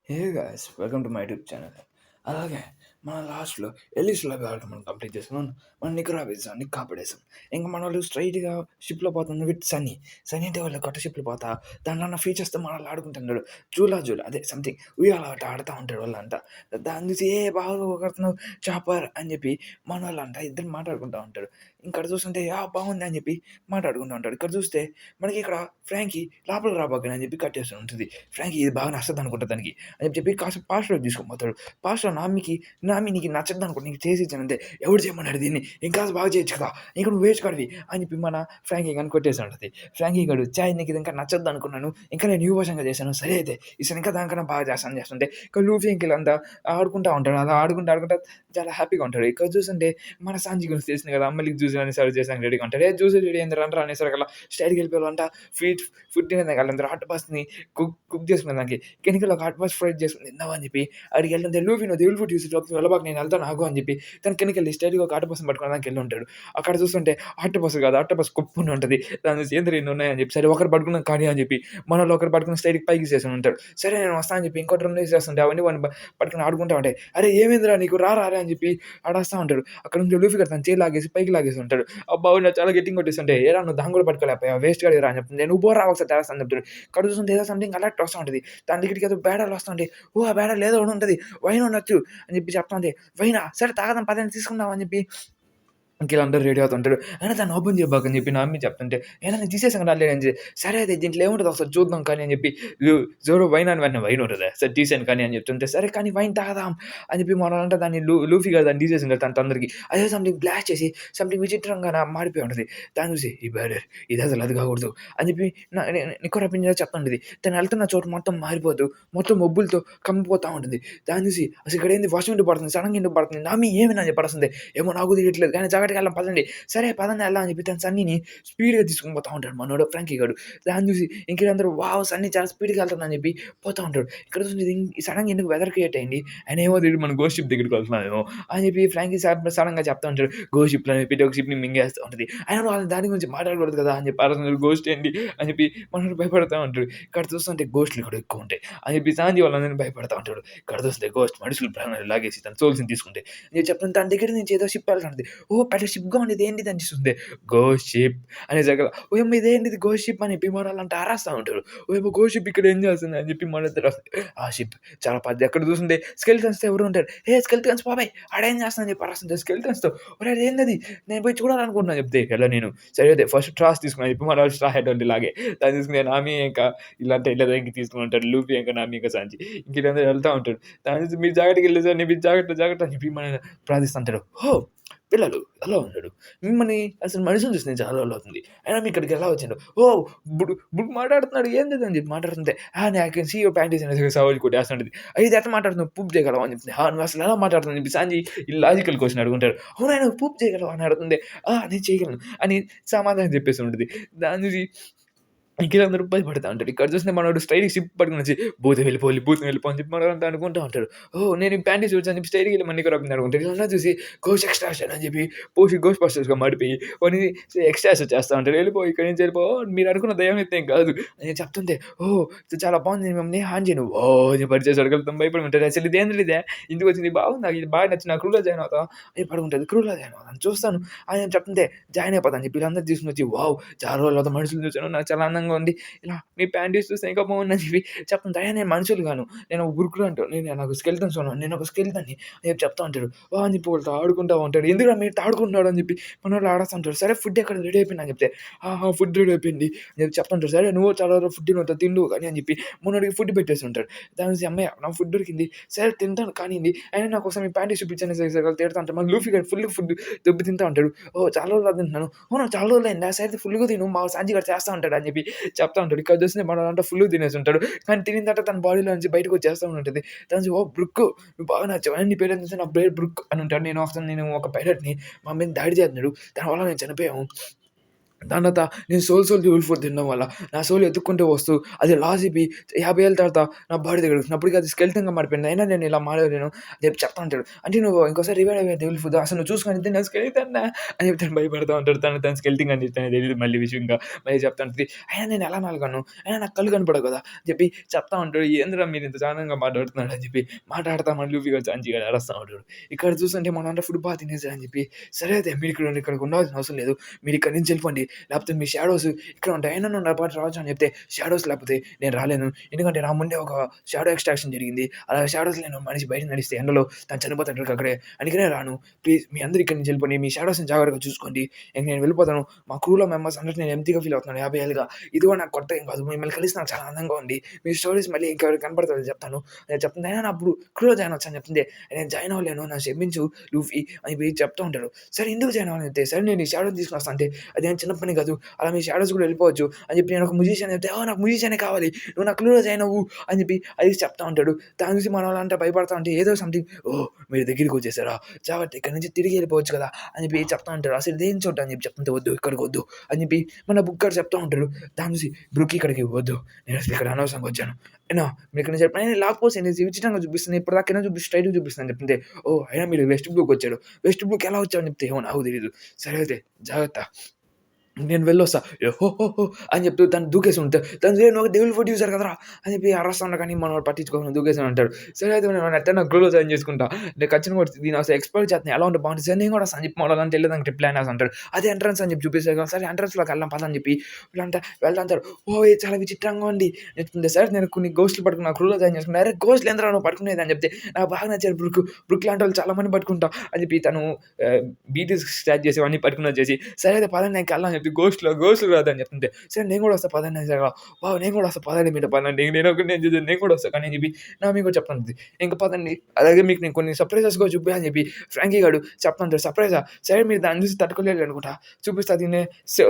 Hey guys welcome to my YouTube channel. అలాగే మన లాస్ట్లో ఎలిస్లో ఆడటం మనం కంప్లీట్ చేసుకున్నాం. మనం నిక్ రాబేసాం, నిక్ కాపాడేసాం. ఇంకా మన వాళ్ళు స్ట్రైట్గా షిప్లో పోతుంది విత్ సన్నీ. సన్నీ అంటే వాళ్ళు కొత్త షిప్లో పోతా దాంట్లో ఉన్న ఫీచర్స్తో మనల్ని ఆడుకుంటున్నాడు. జూలా జూలా అదే సంథింగ్ ఉయ్యాల ఆట ఆడుతూ ఉంటాడు వాళ్ళంతా. దాన్ని చూసి ఏ బాగా ఒకడుతున్నావు చాపర్ అని చెప్పి మన వాళ్ళంతా ఇద్దరు మాట్లాడుకుంటూ ఉంటాడు. ఇక్కడ చూస్తుంటే బాగుంది అని చెప్పి మాట్లాడుకుంటూ ఉంటాడు. ఇక్కడ చూస్తే మనకి ఇక్కడ ఫ్రాంకీ లోపలికి రాబోకని అని చెప్పి కట్టేస్తూ ఉంటుంది. ఫ్రాంకీ ఇది బాగా నచ్చదు అనుకుంటా దానికి అని చెప్పి కాస్త పాస్వర్డ్ తీసుకొని పోతాడు. పాస్వర్డ్ నామి నీకు నచ్చదు అనుకో నీకు చేసి ఇచ్చానంతే. ఎవడు చేయమన్నాడు దీన్ని ఇంకా బాగా చేయొచ్చు కదా, ఇంకా నువ్వు వేస్ట్ కాడివి అని చెప్పి మన ఫ్రాంకీ కానీ కొట్టేసి ఉంటుంది. ఫ్రాంకీ గడు చాయ్ నీకు ఇది ఇంకా నచ్చదు అనుకున్నాను, ఇంకా నేను ఈ వర్షంగా చేశాను, సరే అయితే ఈసారి ఇంకా దానికన్నా బాగా చేస్తాను చేస్తుంటే ఇంకా లూఫీ ఇంకిల్ అంతా ఆడుకుంటూ ఉంటాడు. అలా ఆడుకుంటూ చాలా హ్యాపీగా ఉంటాడు. ఇక్కడ చూస్తుంటే మన సాంజీ గురించి తెలిసింది కదా, అమ్మలికి జ్యూస్ అని సర్వ్ చేసాను రెడీగా ఉంటాడు. జ్యూస్ రెడీ అయింది రండ్రా అనేసరికి అలా స్టైల్కి వెళ్ళిపోయారు అంట. ఫుడ్ తినేదానికి వాళ్ళందరూ హాట్ పాస్ని కుక్ చేసుకునే దానికి కెనికల్ ఒక హాట్ పాస్ ఫ్రై చేసుకుని తిందామా అని చెప్పి అడిగి వెళ్తే లూఫీ నువ్వు దేవుల్ ఫుడ్ యూస్ వెళ్ళబాక నేను వెళ్తాను ఆగు అని చెప్పి తన కెనికల్ స్టైల్గా ఒక హాట్ పాస్ పట్టుకోవడానికి వెళ్ళి ఉంటాడు. అక్కడ చూస్తుంటే హాట్ పాస్ కాదు, హాట్ పాస్ కుప్పుని ఉంటుంది. దాని ఏంద్ర ఎన్ని ఉన్నాయని చెప్పి సరే ఒకరు పట్టుకున్నాం కానీ అని చెప్పి మనలో ఒకరు పట్టుకుని స్టైల్కి పైకి చేసి ఉంటాడు. సరే నేను వస్తాను అని చెప్పి ఇంకోటి రెండు వేసేస్తుంటే అవన్నీ వాడిని పట్టుకుని ఆడుకుంటా ఉంటాయి. అరే ఏమైందిరా నీకు రా రా అని చెప్పి ఆడేస్తూ ఉంటాడు. అక్కడ నుంచి లూఫీ కడతాను చేయి లాగేసి పైకి లాగేసి ఉంటాడు. అబ్బా నా చాలా గట్టింగ్ కొట్టేస్తుంటే ఏరా నువ్వు దాని కూడా పట్టుకోలేకపోయా వేస్ట్ గా రా అని చెప్తుంది. నువ్వు బోర్ రా ఒకసారి చేస్తాను చెప్తాడు. ఇక్కడ చూస్తుంటే ఏదో సంథింగ్ అలర్ట్ వస్తూ ఉంటుంది. దాని దగ్గరికి ఏదో బేడాలు వస్తూ ఉంటాయి. ఆ బేడాలు ఏదో ఒకటి ఉంటుంది, వైన్ ఉండొచ్చు అని చెప్పి చెప్తుంది. వైనా సరే తాగదాం పదని తీసుకుందాం అని చెప్పి ఇంకీళ్ళందరూ రెడీ అవుతుంటాడు. అయినా దాన్ని ఓపెన్ చేయబాకని చెప్పి నా అమ్మ చెప్తుంటే ఏదైనా తీసేసాం రాలేదు అని చెప్పి సరే అయితే దీంట్లో ఏముంటుంది ఒకసారి చూద్దాం కానీ అని చెప్పి జోరో వైన్ అని వెంటనే వైన్ ఉంటుంది సరే తీసాను కానీ అని చెప్తుంటే సరే కానీ వైన్ తాగదాం అని చెప్పి మనలంటే దాన్ని లూఫీ గారు దాన్ని తీసేసింది కదా తన తొందరకి అదే సంథింగ్ బ్లాస్ట్ చేసి సంథింగ్ విచిత్రంగా మారిపోయి ఉంటుంది. దాన్ని చూసి ఈ బ్యాడర్ ఇది అసలు అది కాకూడదు అని చెప్పి నికోర పింజా చెప్తుంటుంది. తను వెళ్తున్న చోటు మొత్తం మారిపోతూ మొత్తం మబ్బులతో కమ్మిపోతూ ఉంటుంది. దాన్ని చూసి అసలు ఇక్కడ ఏంది వర్షం ఎందుకు పడుతుంది సడన్గా ఎందుకు పడుతుంది నామి ఏమైనా చెప్పాల్సిందే ఏమో నాకు తెలియట్లేదు కానీ జాగ్రత్తగా వెళ్ళాం పదండి సరే పదండి వెళ్దాం అని చెప్పి తను సన్నీని స్పీడ్గా తీసుకొని పోతా ఉంటాడు మనోడు ఫ్రాంకీ గాడు. దాన్ని చూసి ఇంకేందరూ వావ్ సన్నీ చాలా స్పీడ్గా వెళ్తుందని చెప్పి పోతూ ఉంటాడు. ఇక్కడ చూసి సడన్గా ఎందుకు వెదర్ క్రియేట్ అయింది ఆయన ఏమో తెలియదు మన గోస్ట్ షిప్ దగ్గరికి వెళ్తున్నామేమో అని చెప్పి ఫ్రాంకీ సడన్గా చెప్తా ఉంటాడు. గోస్ట్ షిప్లో అని చెప్పి ఒక షిప్ని మింగేస్తూ ఉంటుంది. ఆయన వాళ్ళని దాని గురించి మాట్లాడకూడదు కదా అని చెప్పి అర్థం గోస్ట్ ఏంటి అని చెప్పి మనోడు భయపడుతూ ఉంటాడు. ఇక్కడ చూస్తుంటే గోస్ట్లు కూడా ఎక్కువ ఉంటాయి అని చెప్పి సాంజీ వాళ్ళందరినీ భయపడుతూ ఉంటాడు. ఇక్కడ చూస్తే గోస్ట్ మనుషులు ప్రాణాలు లాగేసి తన సోల్స్ని తీసుకుంటే నేను చెప్తాను తన దగ్గర నుంచి ఏదో షిప్ వెళ్తుంది. ఓ పెద్ద షిప్‌గా ఉంది ఇదేంటిది అనిపిస్తుంది. గోస్ట్ షిప్ అనే జగల ఓయమ్మ ఇదేంటిది గోస్ట్ షిప్ అని చెప్పి మనోళ్ళంతా అరస్తా ఉంటారు. ఓయమ్మ గోస్ట్ షిప్ ఇక్కడ ఏం చేస్తుంది అని చెప్పి మనోళ్ళందరూ ఆ షిప్ చాలా పెద్దది. ఎక్కడ చూస్తుంటే స్కెలిటన్స్‌తో ఎవరు ఉంటారు. ఏ స్కెలిటన్స్ బాబాయ్ ఆడేం చేస్తుందని చెప్పి అరుస్తుంటే స్కెలిటన్స్‌తో ఒరేయ్ అదేందది నేను పోయి చూడాలనుకుంటున్నా చెప్తే ఎలా నేను సరే అయితే ఫస్ట్ ట్రాస్ తీసుకున్నా చెప్పి మనోళ్ళు స్ట్రా హెడ్ ఉంటే లాగే దాన్ని తీసుకుని నామి ఇంకా ఇలాంటి ఇలా ఇంక తీసుకొని ఉంటాడు. లూఫీ ఇంకా నామి ఇంకా సాంజీ ఇంక వీళ్ళందరూ వెళ్తా ఉంటారు. దాని నుంచి మీరు జాగ్రత్తగా వెళ్ళేసి మీరు జాగ్రత్త జాగ్రత్త అని చెప్పి మన ప్రార్థిస్తుంటాడు. పిల్లలు ఎలా ఉన్నాడు మిమ్మల్ని అసలు మనుషులు చూసి నేను చాలా రోజులు అవుతుంది అయినా మీ ఇక్కడికి ఎలా వచ్చాడు. బుడ్ మాట్లాడుతున్నాడు ఏంది అని చెప్పి మాట్లాడుతుంటే I can see your panties అనేది సవాల్ కొట్టేస్తుంటుంది. అయితే ఎట్లా మాట్లాడుతున్నావు పూప్ చేయగలవా అని చెప్తుంది. నువ్వు అసలు ఎలా మాట్లాడుతున్నావు చెప్పి సాంజీ ఈ లాజికల్ క్వశ్చన్ అడుగుంటాడు. అవునా నువ్వు పూప్ చేయగలవా అని అడుగుతుంది. నేను చేయగలను అని సమాధానం చెప్పేసి ఉంటుంది. దాని నుంచి ఇంకేందరూ భయపడతా ఉంటాడు. ఇక్కడ చూస్తే మనోడు స్ట్రైట్‌గా షిప్ పట్టుకొని వచ్చి భూతం వెళ్ళిపో అని చెప్పి మనోడంతా అనుకుంటా ఉంటాడు. నేను ఈ ప్యాంటీస్ చూసి అని చెప్పి స్ట్రైట్‌గా వెళ్ళి మన్ని కొరకు అనుకుంటాడు. వీళ్ళందరూ చూసి గోస్ట్ ఎక్స్ట్రాక్షన్ అని చెప్పి పోసి గోస్ట్ బస్టర్స్‌గా మారిపోయి వాడిని ఎక్స్ట్రాక్షన్ చేస్తా ఉంటాడు. వెళ్ళిపో ఇక్కడి నుంచి వెళ్ళిపో మీరు అనుకున్న దెయ్యం అయితే ఏం కాదు అని చెప్తుంటే ఇది చాలా బాగుంది మమ్మల్ని హాన్ చేయను అని చెప్పి పరిచేసి అడగలుగుతాం భయపడి ఉంటాడు. అసలు ఇదేంద్ర ఇదే ఇంటికి వచ్చింది బాగుంది నాకు ఇది బాగా నచ్చింది క్రూలో జాయిన్ అవుతా అని పడుకుంటుంది. క్రూలో జాయిన్ అవుతాను చూస్తాను అని చెప్తుంటే జాయిన్ అయిపోతాను చెప్పి వీళ్ళందరూ తీసుకుని వచ్చి చాలా రోజుల తర్వాత మనుషులు చూసాను నాకు చాలా ఆనందంగా ఉంది ఇలా మీ ప్యాంటీస్ చూస్తే ఇంకా బాగుందని చెప్పి చెప్తుంటే నేను మనుషులు గాను నేను ఒక గురుకులు అంటాడు నేను నాకు స్కెలిటన్స్ ఉన్నాను నేను ఒక స్కెలిటన్ని అని చెప్పి చెప్తా ఉంటాడు. అని చెప్పి వాళ్ళతో ఆడుకుంటా ఉంటాడు. ఎందుకు మీరు ఆడుకుంటున్నాడు అని చెప్పి మన వాళ్ళు ఆడుతుంటారు. సరే ఫుడ్ ఎక్కడ రెడీ అయిపోయింది అని చెప్తే ఫుడ్ రెడీ అయిపోయింది అని చెప్పి చెప్తుంటారు. సరే నువ్వు చాలా రోజులు ఫుడ్ తినవుతావు తిండు కానీ అని చెప్పి మొన్నడికి ఫుడ్ పెట్టేసి ఉంటాడు. దాని నుంచి అమ్మాయి నా ఫుడ్ దొరికింది సరే తింటాను కానీ అయినా నాకు ఒకసారి మీ ప్యాంటీస్ చూపించాను తిడతా ఉంటాడు. మన లూఫీ గారు ఫుల్ ఫుడ్ దెబ్బ తింటా ఉంటాడు. చాలా రోజులు అది తింటున్నాను చాలా రోజులు అయింది సరే ఫుల్గా తిను మా సాంజీ గారు చేస్తూ ఉంటాడు అని చెప్పి చెప్తా ఉంటాడు. ఇక్కడ చూస్తే మన దాంట్లో ఫుల్ తినేసి ఉంటాడు కానీ తినిన తర్వాత తన బాడీలో నుంచి బయటకు వచ్చేస్తూ ఉంటుంది. దాని బ్రుక్ నువ్వు బాగా నచ్చావు నీ పేరు ఏంటంటే నా పేరు బ్రుక్ అని ఉంటాడు. నేను ఒక పైలట్ని మా మీద దాడి చేస్తున్నాడు దానివల్ల నేను చనిపోయాము దాని తర్వాత నేను సోల్ డ్యూల్ ఫుడ్ తినడం వల్ల నా సోల్ ఎత్తుక్కుంటూ వస్తూ అది లాస్ అయిపోయి 50 ఏళ్ళ తర్వాత నా బాడీ దగ్గరికి వచ్చింది. అప్పటికి అది స్కెలిటన్‌గా మారిపోయింది. అయినా నేను ఇలా మారలేను అని చెప్పి చెప్తా ఉంటాడు. అంటే నువ్వు ఇంకోసారి రివైవ్ అయ్యే డెవిల్ ఫుడ్ అసలు నువ్వు చూసుకొని తిన్న స్కెలిటన్నా అని చెప్పి తను భయపడతా ఉంటాడు. తను స్కెలిటన్ అని చెప్పి తనకి తెలీదు మళ్ళీ విషయంగా. మళ్ళీ చెప్తా ఉంటది. అయినా నేను ఎలా నలగను? అయినా నాకు కళ్ళు కనపడవు కదా! అని చెప్పి చెప్తా ఉంటాడు. ఏందిరా మీరు ఇంత దారుణంగా మాట్లాడుతున్నాడు అని చెప్పి మాట్లాడతా మళ్ళీ లూఫీ గాడు సంచిగాడు అరుస్తా ఉంటాడు. ఇక్కడ చూస్తుంటే మనంతా ఫుడ్ బాగా తినేసారని చెప్పి సరే అయితే మీరు ఇక్కడికి ఉండాల్సిన అవసరం లేదు. మీరు ఇక్కడి నుంచి వెళ్ళిపోండి. లేకపోతే మీ షాడోస్ ఇక్కడ ఉంటాయి. అయినా నువ్వు నా పాటు రావచ్చు అని చెప్తే షాడోస్ లేకపోతే నేను రాలేను. ఎందుకంటే నా ముందే ఒక షాడో ఎక్స్ట్రాక్షన్ జరిగింది. అలా షాడోస్ లేని మనిషి బయట నడిస్తే ఎండలో తను చనిపోతాడు అక్కడే. అందుకనే రాను. ప్లీజ్ మీ అందరూ ఇక్కడి నుంచి వెళ్ళిపోండి. మీ షాడోస్‌ని జాగ్రత్తగా చూసుకోండి. ఇంక నేను వెళ్ళిపోతాను. మా క్రూలో మెంబర్స్ అందరికి నేను ఎంప్టీగా ఫీల్ అవుతున్నాను 50 ఏళ్ళుగా. ఇది కూడా నాకు కొత్త ఏం కాదు. మిమ్మల్ని కలిసి నాకు చాలా ఆనందంగా ఉంది. మీ స్టోరీస్ మళ్ళీ ఇంకెవరికి కనపడతాదో చెప్తాను. నేను చెప్తుంది అయినా నా అప్పుడు క్రూలో జాయిన్ అవ్వచ్చు అని చెప్తుంది. నేను జాయిన్ అవ్వలేను. నన్ను క్షమించు లూఫీ అని చెప్తూ ఉంటాడు. సరే ఎందుకు జాయిన్ అవ్వాలని చెప్తే సరే నేను ఈ షాడోని తీసుకొని వస్తా అంటే అదేం చిన్న పని కాదు. అలా మీ షాడోస్ కూడా వెళ్ళిపోవచ్చు అని చెప్పి నేను ఒక మ్యూజిషియన్ చెప్తే నాకు మ్యూజిషియనే కావాలి. నువ్వు నా క్రూలో జాయిన్ అవ్వు అని చెప్పి అది చెప్తా ఉంటాడు. దాని చూసి మన వాళ్ళంతా భయపడతా ఉంటే ఏదో సంథింగ్ మీరు దగ్గరికి వచ్చేసారా జాగ్రత్త ఇక్కడ నుంచి తిరిగి వెళ్ళిపోవచ్చు కదా అని చెప్పి చెప్తా ఉంటారు. అసలు దేని చోట అని చెప్పి చెప్తుంటే వద్దు ఇక్కడికి వద్దు అని చెప్పి మన బుక్కర్ చెప్తా ఉంటాడు. దాని చూసి బ్రూక్ ఇక్కడికి వద్దు నేను అసలు ఇక్కడ అనవసరంగా వచ్చాను. అయినా మీరు ఇక్కడ నుంచి నేను లాక్పోసి నేను విచిత్రంగా చూపిస్తాను ఇప్పటిదాకా స్ట్రైట్‌గా చూపిస్తాను చెప్తుంటే అయినా మీరు వెస్ట్ బ్లూకి వచ్చాడు. వెస్ట్ బ్లూకి ఎలా వచ్చావు అని చెప్తే నాకు తెలీదు. సరే అయితే జాగ్రత్త. నేను వెళ్ళొస్తా. హో అని చెప్తూ తను దూకేసి ఉంటాడు. తను నువ్వు డెవిల్ ఫుడ్ యూజర్ కదరా అని చెప్పి అరుస్తా ఉన్నా కానీ మనోడు పట్టించుకోకుండా దూకేసాను అంటాడు. సరే అయితే నేను ఎట్టైనా గ్లోలో జాయిన్ చేసుకుంటా. నేను ఖచ్చితంగా దీన్ని అసలు ఎక్స్‌ప్లోర్ చేస్తాను. ఎలా ఉంటే బాగుంటుంది. సరే నేను కూడా వస్తాను అని చెప్పి మనోళ్ళంతా వెళ్ళేదానికి ప్లాన్ వేసి అంటాడు. అదే ఎంట్రన్స్ అని చెప్పి చూపిస్తాడు. సరే ఎంట్రన్స్‌లోకి వెళ్దాం పద అని చెప్పి వీళ్ళంతా వెళ్తా అంటారు. ఇది చాలా విచిత్రంగా ఉంది. చెప్తుంది సార్ నేను కొన్ని గోస్ట్‌లు పట్టుకున్నా క్రూలో జాయిన్ చేసుకున్నా. అరే గోస్ట్‌లు ఎంతరా నువ్వు పట్టుకునేది అని చెప్తే నాకు బాగా నచ్చారు బ్రుక్ లాంటి వాళ్ళు చాలా మంది పట్టుకుంటా అని చెప్పి తను బీటీస్ స్టార్ట్ చేసి అన్నీ పట్టుకుని వచ్చేసి సరే అయితే పదండి నేను వెళ్ళాలని చెప్పి గోస్ట్‌లు రాదని చెప్తుంటే సరే నేను కూడా వస్తా పదండి అనేసి నేను కూడా వస్తా పదండి మీతో పదండి నేను ఒకటి నేను కూడా వస్తా కానీ అని చెప్పి నా మీకు చెప్తుంది. ఇంక పదండి అలాగే మీకు నేను కొన్ని సర్ప్రైజెస్ కూడా చూపి అని చెప్పి ఫ్రాంకీ గాడు చెప్తుంటాడు. సర్ప్రైజా సరే మీరు దాన్ని చూసి తట్టుకోలేదు అనుకుంటా చూపిస్తా దీన్ని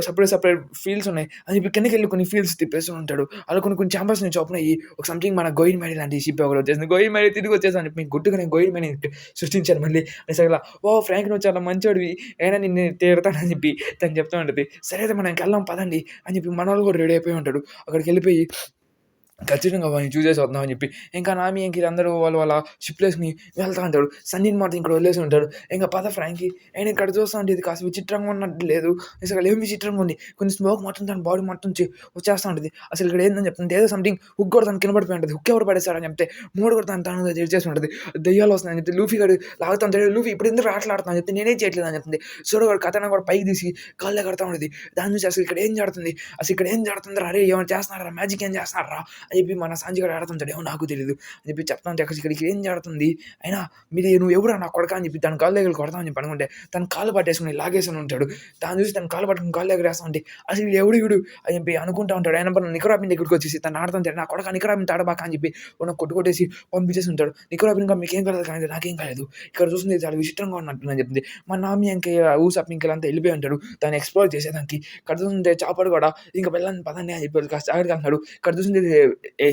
సపరేట్ ఫీల్డ్స్ ఉన్నాయి అని చెప్పి కిందకి వెళ్ళి కొన్ని ఫీల్డ్స్ తిప్పేస్తూ ఉంటాడు. అలా కొన్ని ఛాంబర్స్ నుంచి ఓపెన్ అయ్యి ఒక సంథింగ్ మన గోయిన్ మ్యారీ లాంటి షిప్ ఒకటి వచ్చేసింది. గోయిన్ మ్యారీ తిరిగి వచ్చేసాను అని చెప్పి గుట్టుగా నేను గోయిన్ మ్యారీ సృష్టించాను మళ్ళీ అనేసరిలా ఫ్రాంక్ నువ్వు చాలా మంచోడివి అయినా నిన్ను తిడతానని చెప్పి తను చెప్తూ ఉంటది. సరే అయితే మనం ఇంకెళ్దాం పదండి అని చెప్పి మనోళ్ళు కూడా రెడీ అయిపోయి ఉంటాడు. అక్కడికెళ్ళిపోయి ఖచ్చితంగా వాడిని చూసేసి వద్దాం అని చెప్పి ఇంకా నామి ఇంక అందరూ వాళ్ళ షిప్‌లేసుకొని వెళ్తా ఉంటాడు. సన్నీని మాత్రం ఇక్కడ వదిలేసి ఉంటాడు. ఇంక పద ఫ్రాంకీ నేను ఇక్కడ చూస్తా ఉంటే ఇది కాస్త విచిత్రంగా ఉన్నట్టు లేదు. అసలు ఏం విచిత్రంగా ఉంది. కొన్ని స్మోక్ మొత్తం తన బాడీ మొత్తం వచ్చేస్తా ఉంటది. అసలు ఇక్కడ ఏందని చెప్తుంటే ఏదో సంథింగ్ హుక్ కూడా తనకి కింద పడిపోయి ఉంటది. హుక్ ఎవరు పడేసారని చెప్తే మూడు కూడా తను తెరిచేసి ఉంటది. దెయ్యాలు వస్తున్నాయని చెప్తే లూఫీ గాడు లాగుతా ఉంటాడు. లూఫీ ఇప్పుడు ఎందుకు ఆటలాడుతున్నా అని చెప్తే నేనేం చేయట్లేదు అని చెప్తుంది. సూర్యగాడు కథన కూడా పైకి తీసి కాళ్ళే కడతా ఉంటది. దాని నుంచి అసలు ఇక్కడ ఏం జరుగుతుంది? అసలు ఇక్కడ ఏం జరుగుతుందిరా? అరే ఏమైనా చేస్తున్నారా? మ్యాజిక్ ఏం చేస్తున్నారా? అని చెప్పి మన సాంజిగాడు ఆడుతుంటాడు. ఏమో నాకు తెలీదు అని చెప్పి చెప్తా ఉంటే అక్కడ ఇక్కడికి ఏం జరుగుతుంది? అయినా నువ్వు ఎవరా నా కొడకా అని చెప్పి తన కాళ్ళ దగ్గర కొడతామని చెప్పి అనుకుంటే తన కాళ్ళు పట్టేసుకుని లాగేసుకుని ఉంటాడు. దాన్ని చూసి తన కాళ్ళు పట్టుకుని కాళ్ళు దగ్గర వేస్తా ఉంటే అసలు వీడు అని చెప్పి అనుకుంటా ఉంటాడు. ఆయన నికరాబిన్ దగ్గరికి వచ్చేసి తను ఆడుతుంటాడు. నా కొడక నికరాబిన్ తాడబాక అని చెప్పి కొట్టేసి పంపించేసి ఉంటాడు. నికరాబిన్ ఇంకా మీకేం కాలేదు కానీ నాకేం కాలేదు. ఇక్కడ చూస్తుంది చాలా విచిత్రంగా ఉన్నట్టు అని చెప్పింది. మా నామి ఇంకా ఊసప్ ఇంకెళ్ళంతా వెళ్ళిపోయి ఉంటాడు. దాన్ని ఎక్స్ప్లోర్ చేసేదానికి ఇక్కడ చూస్తుంటే చాపడు కూడా ఇంకా వెళ్ళండి పదండి అని చెప్పి కాస్త జాగ్రత్తగా అంటున్నాడు. ఇక్కడ చూసింది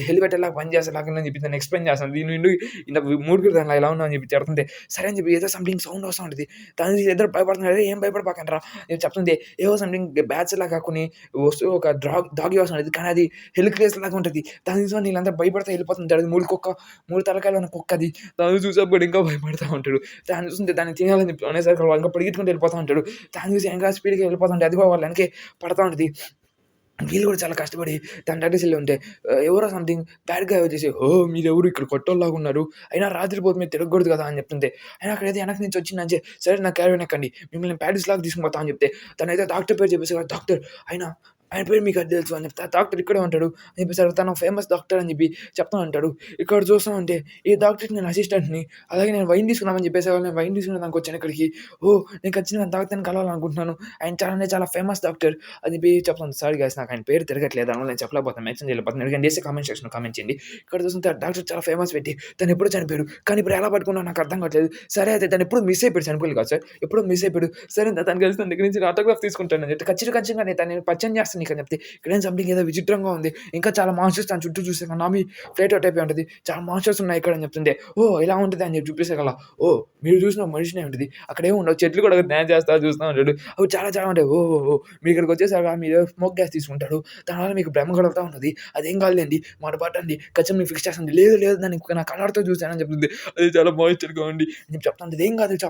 హెలికాప్టర్ లాగా పని చేసేలాగా అని చెప్పి దాన్ని ఎక్స్ప్లెయిన్ చేస్తాను. దీని నుండి ఇంత మూడుగురు దానిలో ఎలా ఉన్నా అని చెప్పి చెప్తుంటే సరే అని చెప్పి ఏదో సంథింగ్ సౌండ్ వస్తూ ఉంటుంది. దాని ఇద్దరు భయపడుతున్నారు. ఏం భయపడపాకంటారా నేను చెప్తుంది. ఏవో సంథింగ్ బ్యాట్స్ లాగా కొన్ని వస్తువు ఒక డాగి వస్తుంది కానీ అది హెలిక్రేస్ లాగా ఉంటుంది. దాని చూసి వీళ్ళంతా భయపడతా వెళ్ళిపోతుంటారు. అది మూడు తలకాయలు ఉన్న కుక్క అది. దాన్ని చూసేప్పుడు ఇంకా భయపడతా ఉంటాడు. దాన్ని చూస్తుంటే దాన్ని తినాలని చెప్పి అనేసరికి వాళ్ళు ఇంకా పరిగెత్తుకుంటూ వెళ్ళిపోతూ ఉంటాడు. దాన్ని చూసి ఇంకా స్పీడ్గా వెళ్ళిపోతుంటే అది కూడా వాళ్ళ వెనకే పడతా ఉంటుంది. వీళ్ళు కూడా చాలా కష్టపడి తన టాటూస్‌లో ఉంటే ఎవరో సంథింగ్ బ్యాడ్ గై వచ్చేసి మీరెవరు ఇక్కడ కొట్టోల్లాగా ఉన్నారు. అయినా రాత్రి పూట మీరు తిరగకూడదు కదా అని చెప్తుంటే అయినా అక్కడైతే వెనక నుంచి వచ్చిందని సరే నా క్యారియర్ ఎక్కండి మిమ్మల్ని ప్యారిస్ లాగా తీసుకొని పోతా అని చెప్తే తనైతే డాక్టర్ పేరు చెప్పేసి డాక్టర్ ఆయన పేరు మీకు అది తెలుసు అని చెప్తే డాక్టర్ ఇక్కడే ఉంటాడు అని చెప్పేసి తను ఫేమస్ డాక్టర్ అని చెప్పి చెప్తా ఉంటాడు. ఇక్కడ చూస్తా ఉంటే ఈ డాక్టర్‌కి నేను అసిస్టెంట్‌ని అలాగే నేను వైన్ తీసుకున్నామని చెప్పేసి నేను వైన్ తీసుకునేదానికి వచ్చాను ఇక్కడికి. నేను ఖచ్చితంగా డాక్టర్‌ని కలవాలనుకుంటున్నాను. ఆయన చాలా ఫేమస్ డాక్టర్ అని చెప్పి చెప్తాను. సారీ గైస్ నాకు ఆయన పేరు తిరగట్లేదు అందువల్ల నేను చెప్పలేకపోతున్నాను. మెన్షన్ చేయలేకపోతున్నాను. ఎందుకంటే చేసే కామెంట్ సెక్షన్‌లో కామెంట్ చేయండి. ఇక్కడ చూస్తుంటే డాక్టర్ చాలా ఫేమస్ పెట్టి తను ఎప్పుడో చనిపోయాడు. కానీ ఇప్పుడు ఎలా పట్టుకున్నాడో నాకు అర్థం కావట్లేదు. సరే అయితే తను ఎప్పుడు మిస్ అయిపోయాడు చనిపోలేదు కాదు సార్. ఎప్పుడో మిస్ అయిపోయాడు. సరే తనకి కలిసి తన దగ్గర నుంచి ఆటోగ్రాఫ్ తీసుకుంటానని చెప్తే ఖచ్చితంగా నేను పరిచయం చేస్తాను నీకు అని చెప్తే ఇక్కడేం సంథింగ్ ఏదో విచిత్రంగా ఉంది. ఇంకా చాలా మాన్స్టర్స్ దాని చుట్టూ చూస్తే నామి ఫ్లైట్ అవుట్ అయిపోయి ఉంటది. చాలా మాన్స్టర్స్ ఉన్నాయి ఇక్కడ అని చెప్తుంటే, ఓహ్! ఇలా ఉంటది అని చెప్పి చూపిస్తే గల, ఓహ్! మీరు చూసిన మనిషినే ఉంటది. అక్కడేమి ఉండవు. చెట్లు కూడా డాన్స్ చేస్తా చూస్తా ఉంటాడు. అవి చాలా చాలా ఉంటాయి. ఓహోహో! మీరు ఇక్కడికొచ్చేసాక మీరు స్మోక్ గ్యాస్ తీసుకుంటారు. దానివల్ల మీకు భ్రమ కలుగుతా ఉంటది. అదేం కాదులేండి మాట పట్టండి. ఖచ్చితంగా మీకు ఫిక్స్ చేస్తాను. లేదు లేదు దాన్ని నా కళ్ళార్తో చూసానని చెప్తుంది. అది చాలా మాయిశ్చర్‌గా ఉండి నేను చెప్తాను. ఇదేం కాదు ఇక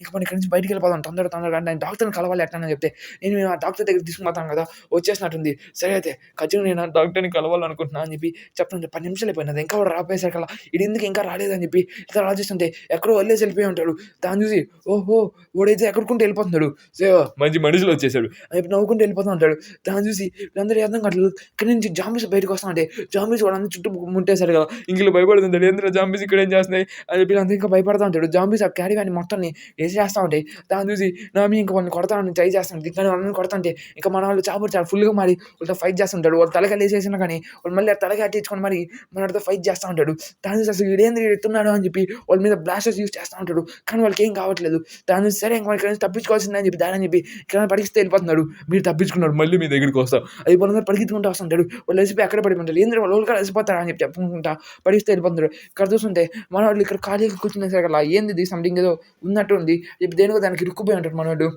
మనం ఇక్కడి నుంచి బయటికెళ్ళిపోదాం తొందరగా అంటే డాక్టర్‌ని కలవాలి ఎట్లైనా చెప్తే, నేను ఆ డాక్టర్ దగ్గరికి తీసుకుపోతాను కదా! వచ్చేసినట్టుంది. సరే అయితే ఖచ్చితంగా నేను ఆ డాక్టర్‌ని కలవాలనుకుంటున్నా అని చెప్పి చెప్తుంటే 10 నిమిషాలు అయిపోయినది. ఇంకా వాడు రాపోయేసరికల్లా ఈడెందుకు ఇంకా రాలేదని చెప్పి ఇట్లా ఆలోచిస్తుంటే ఎక్కడో వదిలేసి వెళ్ళిపోయి ఉంటాడు. దాన్ని చూసి ఓహో! వాడైతే ఎక్కడికుంటో వెళ్ళిపోతున్నాడు. సో, మంచి మనుషులు వచ్చేసాడు అని చెప్పి నవ్వుకుంటూ వెళ్ళిపోతా ఉంటాడు. దాన్ని చూసి వీళ్ళందరూ అర్థం కావట్లేదు. ఇక్కడి నుంచి జాంబీస్ బయటకు వస్తా ఉంటే జాంబీస్ వాళ్ళందరూ చుట్టూ ముట్టేశారు కదా! ఇంక ఈళ్ళు భయపడుతుంటాడు. ఏందిరా జాంబీస్ ఇక్కడ ఏం చేస్తున్నాయి అని చెప్పి వీళ్ళందరూ ఇంకా భయపడతా ఉంటాడు. జాంబీస్ ఆ క్యారీవాన్ మొత్తాన్ని ఏసేస్తా ఉంటాయి. దాన్ని చూసి నామి ఇంక వాళ్ళని కొడతానని ట్రై చేస్తుంటది. కానీ వాళ్ళని కొడతంటే ఇంకా మన వాళ్ళు చాలా ఫుల్‌గా మారి వాళ్ళతో ఫైట్ చేస్తుంటాడు. వాళ్ళు తలకాయలేసేసినా కానీ వాళ్ళు మళ్ళీ ఆ తలకాయ అట్టించుకొని మరి మనోడితో ఫైట్ చేస్తా ఉంటాడు. దాన్ని చూసి అసలు ఈడేంది ఈడెత్తున్నాడు అని చెప్పి వాళ్ళ మీద బ్లాస్టర్స్ యూజ్ చేస్తా ఉంటాడు. కానీ వాళ్ళకేం కావట్లేదు. దాని నుంచి సరే ఇంక ఇక్కడ నుంచి తప్పించుకోవాల్సిందే అని చెప్పి దారి అని చెప్పి ఇక్కడ పరిగెత్తుతూ వెళ్ళిపోతున్నాడు. మీరు తప్పించుకున్నారు మళ్ళీ మీ దగ్గరికి వస్తాం. అది వాళ్ళందరూ పరిగెత్తుకుంటూ వస్తుంటాడు. వాళ్ళు అలసిపోయి అక్కడే పడిపోతారు. ఏందిరా వాళ్ళు కూడా అలసిపోతారా అని చెప్పి చెప్పుకుంటా పరిగెత్తుతూ వెళ్ళిపోతున్నాడు. ఇక్కడ చూస్తుంటే మనోళ్ళు ఇక్కడ ఖాళీగా కూర్చునేసరికల్లా ఏందిది సంథింగ్ ఏదో ఉన్నట్టు ఉంది. ఇప్పుడు దేనికో దానికి ఇరుక్కుపోయి ఉంటాడు మనోడు.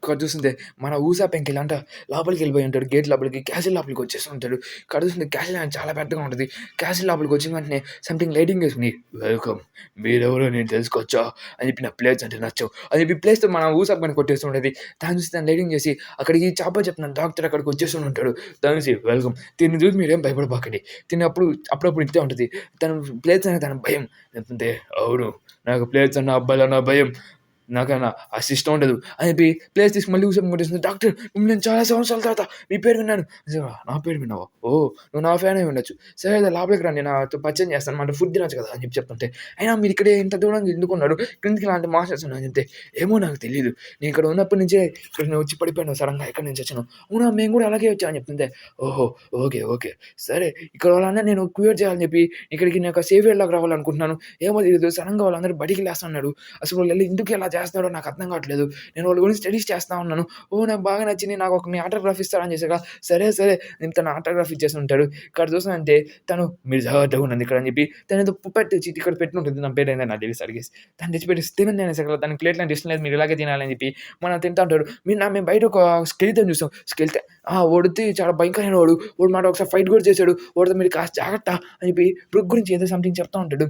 ఇక్కడ చూస్తుంటే మన ఊసా పెంకిల్ అంట లోపలికెళ్ళిపోయి ఉంటాడు. గేట్ లోపలికి క్యాసిల్ లోపలికి వచ్చేస్తూ ఉంటాడు. ఇక్కడ చూస్తుంటే క్యాసిల్ అనేది చాలా పెద్దగా ఉంటది. క్యాసిల్ లోపలికి వచ్చిన వెంటనే సంథింగ్ లైటింగ్ వేసుకొని వెల్కమ్ మీరెవరో నేను తెలుసుకోవచ్చా అని చెప్పి నా ప్లేస్ అంటే నచ్చవు అని చెప్పి ప్లేస్‌తో మన ఊసాప్ గాని కొట్టేస్తూ ఉండేది. దాన్ని చూసి దాన్ని లైటింగ్ చేసి అక్కడికి చాప చెప్తున్నాను డాక్టర్ అక్కడికి వచ్చేస్తూ ఉంటాడు. దాన్ని చూసి వెల్కమ్ దీన్ని చూసి మీరేం భయపడబాకండి. తిని అప్పుడప్పుడు ఇట్టే ఉంటది. తన ప్లేస్ అనే తన భయం. లేకపోతే అవును నాకు ప్లేస్ అన్న అబ్బాయిలన్న భయం. నాకన్నా ఆ సిస్టమ్ ఉండదు అని చెప్పి ప్లేస్ తీసుకొని మళ్ళీ ఊసే కొట్టేస్తుంది. డాక్టర్ నేను చాలా సంవత్సరాల తర్వాత మీ పేరు విన్నాను. నిజమా? నా పేరు విన్నావా? ఓహ్! నువ్వు నా ఫ్యాన్ అయి ఉండొచ్చు. సరే అయితే లోపలికి రండి నాతో పరిచయం చేస్తాను. మన ఫుడ్ తినొచ్చు కదా అని చెప్పి చెప్తుంటే, అయినా మీరు ఇక్కడే ఇంత దూరంగా ఎందుకున్నారు? క్రిందికి ఇలాంటి మాస్టర్స్ ఉన్నాయని చెప్తే, ఏమో నాకు తెలీదు. నేను ఇక్కడ ఉన్నప్పటి నుంచే ఇక్కడ నేను వచ్చి పడిపోయాను సడెన్‌గా ఎక్కడి నుంచి వచ్చాను. అవునా మేము కూడా అలాగే వచ్చాం అని చెప్తుంటే, ఓహో! ఓకే. సరే ఇక్కడ వాళ్ళందరిని నేను క్యూర్ చేయాలని చెప్పి ఇక్కడికి నేను ఒక సేవియర్‌లాగా రావాలనుకుంటున్నాను. ఏమో తెలీదు సడెన్‌గా వాళ్ళందరూ బయటికి లేస్తన్నారు. అసలు వాళ్ళు ఎందుకు ఇలా చేస్తున్నారో నాకు అర్థం కావట్లేదు. నేను వాళ్ళ గురించి స్టడీస్ చేస్తా ఉన్నాను. ఓహ్! నాకు బాగా నచ్చింది. నాకు ఒక మీ ఆటోగ్రాఫ్ ఇస్తారా అని చేశాక, సరే నేను తను ఆటోగ్రాఫ్ ఇచ్చేసి ఉంటాడు. ఇక్కడ చూసానంటే తను మీరు జాగ్రత్తగా ఉండండి ఇక్కడ అని చెప్పి తనేదో పుప్పెట్ తెచ్చి ఇక్కడ పెట్టుంటుంది. నా పేరేందో నాకు తెలియదు అడిగేసి. దాన్ని తెచ్చిపెట్టేసి తినండి అనేసాక దానికి ప్లేట్‌లో ఇష్టం లేదు. మీరు ఇలాగే తినాలని చెప్పి మనం తింటా ఉంటాడు. మేము బయట ఒక స్కెలిటన్ చూసాం. వాడితే చాలా భయంకరమైన వాడు. వాడు మాతో ఒకసారి ఫైట్ కూడా చేసాడు. వాడితో మీరు కాస్త జాగ్రత్త అని చెప్పి బ్రూక్ గురించి ఏదో సంథింగ్ చెప్తా ఉంటాడు.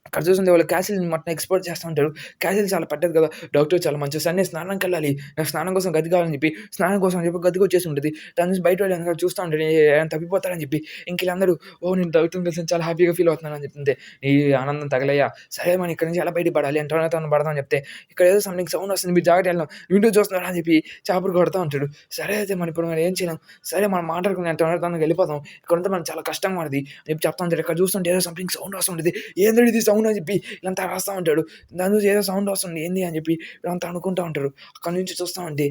అక్కడ చూస్తుంటే వాళ్ళు క్యాసిల్‌ని మొత్తం ఎక్స్‌ప్లోర్ చేస్తా ఉంటారు. క్యాసిల్ చాలా పెద్దది కదా! డాక్టర్ చాలా మంచిది. సార్ నేను స్నానంకెళ్ళాలి. నాకు స్నానం కోసం గది కావాలని చెప్పి, స్నానం కోసం అని చెప్పి గదికొచ్చేసి ఉంటది. దాని నుంచి బయట వాళ్ళు వెనకాల చూస్తా ఉంటాడు. ఏమైనా తప్పిపోతారని చెప్పి. ఇంక ఈళ్ళందరూ ఓహ్! నేను డాక్టర్‌ని కలిసాను చాలా హ్యాపీగా ఫీల్ అవుతున్నాను అని చెప్తుంటే, ఈ ఆనందం తగలయ్యా సరే మనం ఇక్కడి నుంచి ఎలా బయటికి పడాలి ఎంతలోనే తను పడదాం అని చెప్తే, ఇక్కడ ఏదో సంథింగ్ సౌండ్ వస్తుంది మీరు జాగ్రత్తగా వెళ్ళండి. విండో చూస్తున్నారా అని చెప్పి చాపలు కొడతా ఉంటాడు. సరే అయితే మనం ఇప్పుడు ఏం చేయలేం. సరే మనం మాట్లాడుకుని ఎంతలోనే తనకి వెళ్ళిపోదాం. ఇక్కడుంటే మనకు చాలా కష్టంగా ఉన్నది అని చెప్పి చెప్తా ఉంటాడు. ఇక్కడ చూస్తుంటే ఏదో సంథింగ్ సౌండ్ వస్తుంటది. ఏందిరా ఇది సౌండ్ అని చెప్పి ఇదంతా రాస్తా ఉంటాడు. దాని నుంచి ఏదో సౌండ్ వస్తుంది ఏంది అని చెప్పి వీళ్ళంతా అనుకుంటా ఉంటారు. అక్కడి నుంచి చూస్తా ఉంటే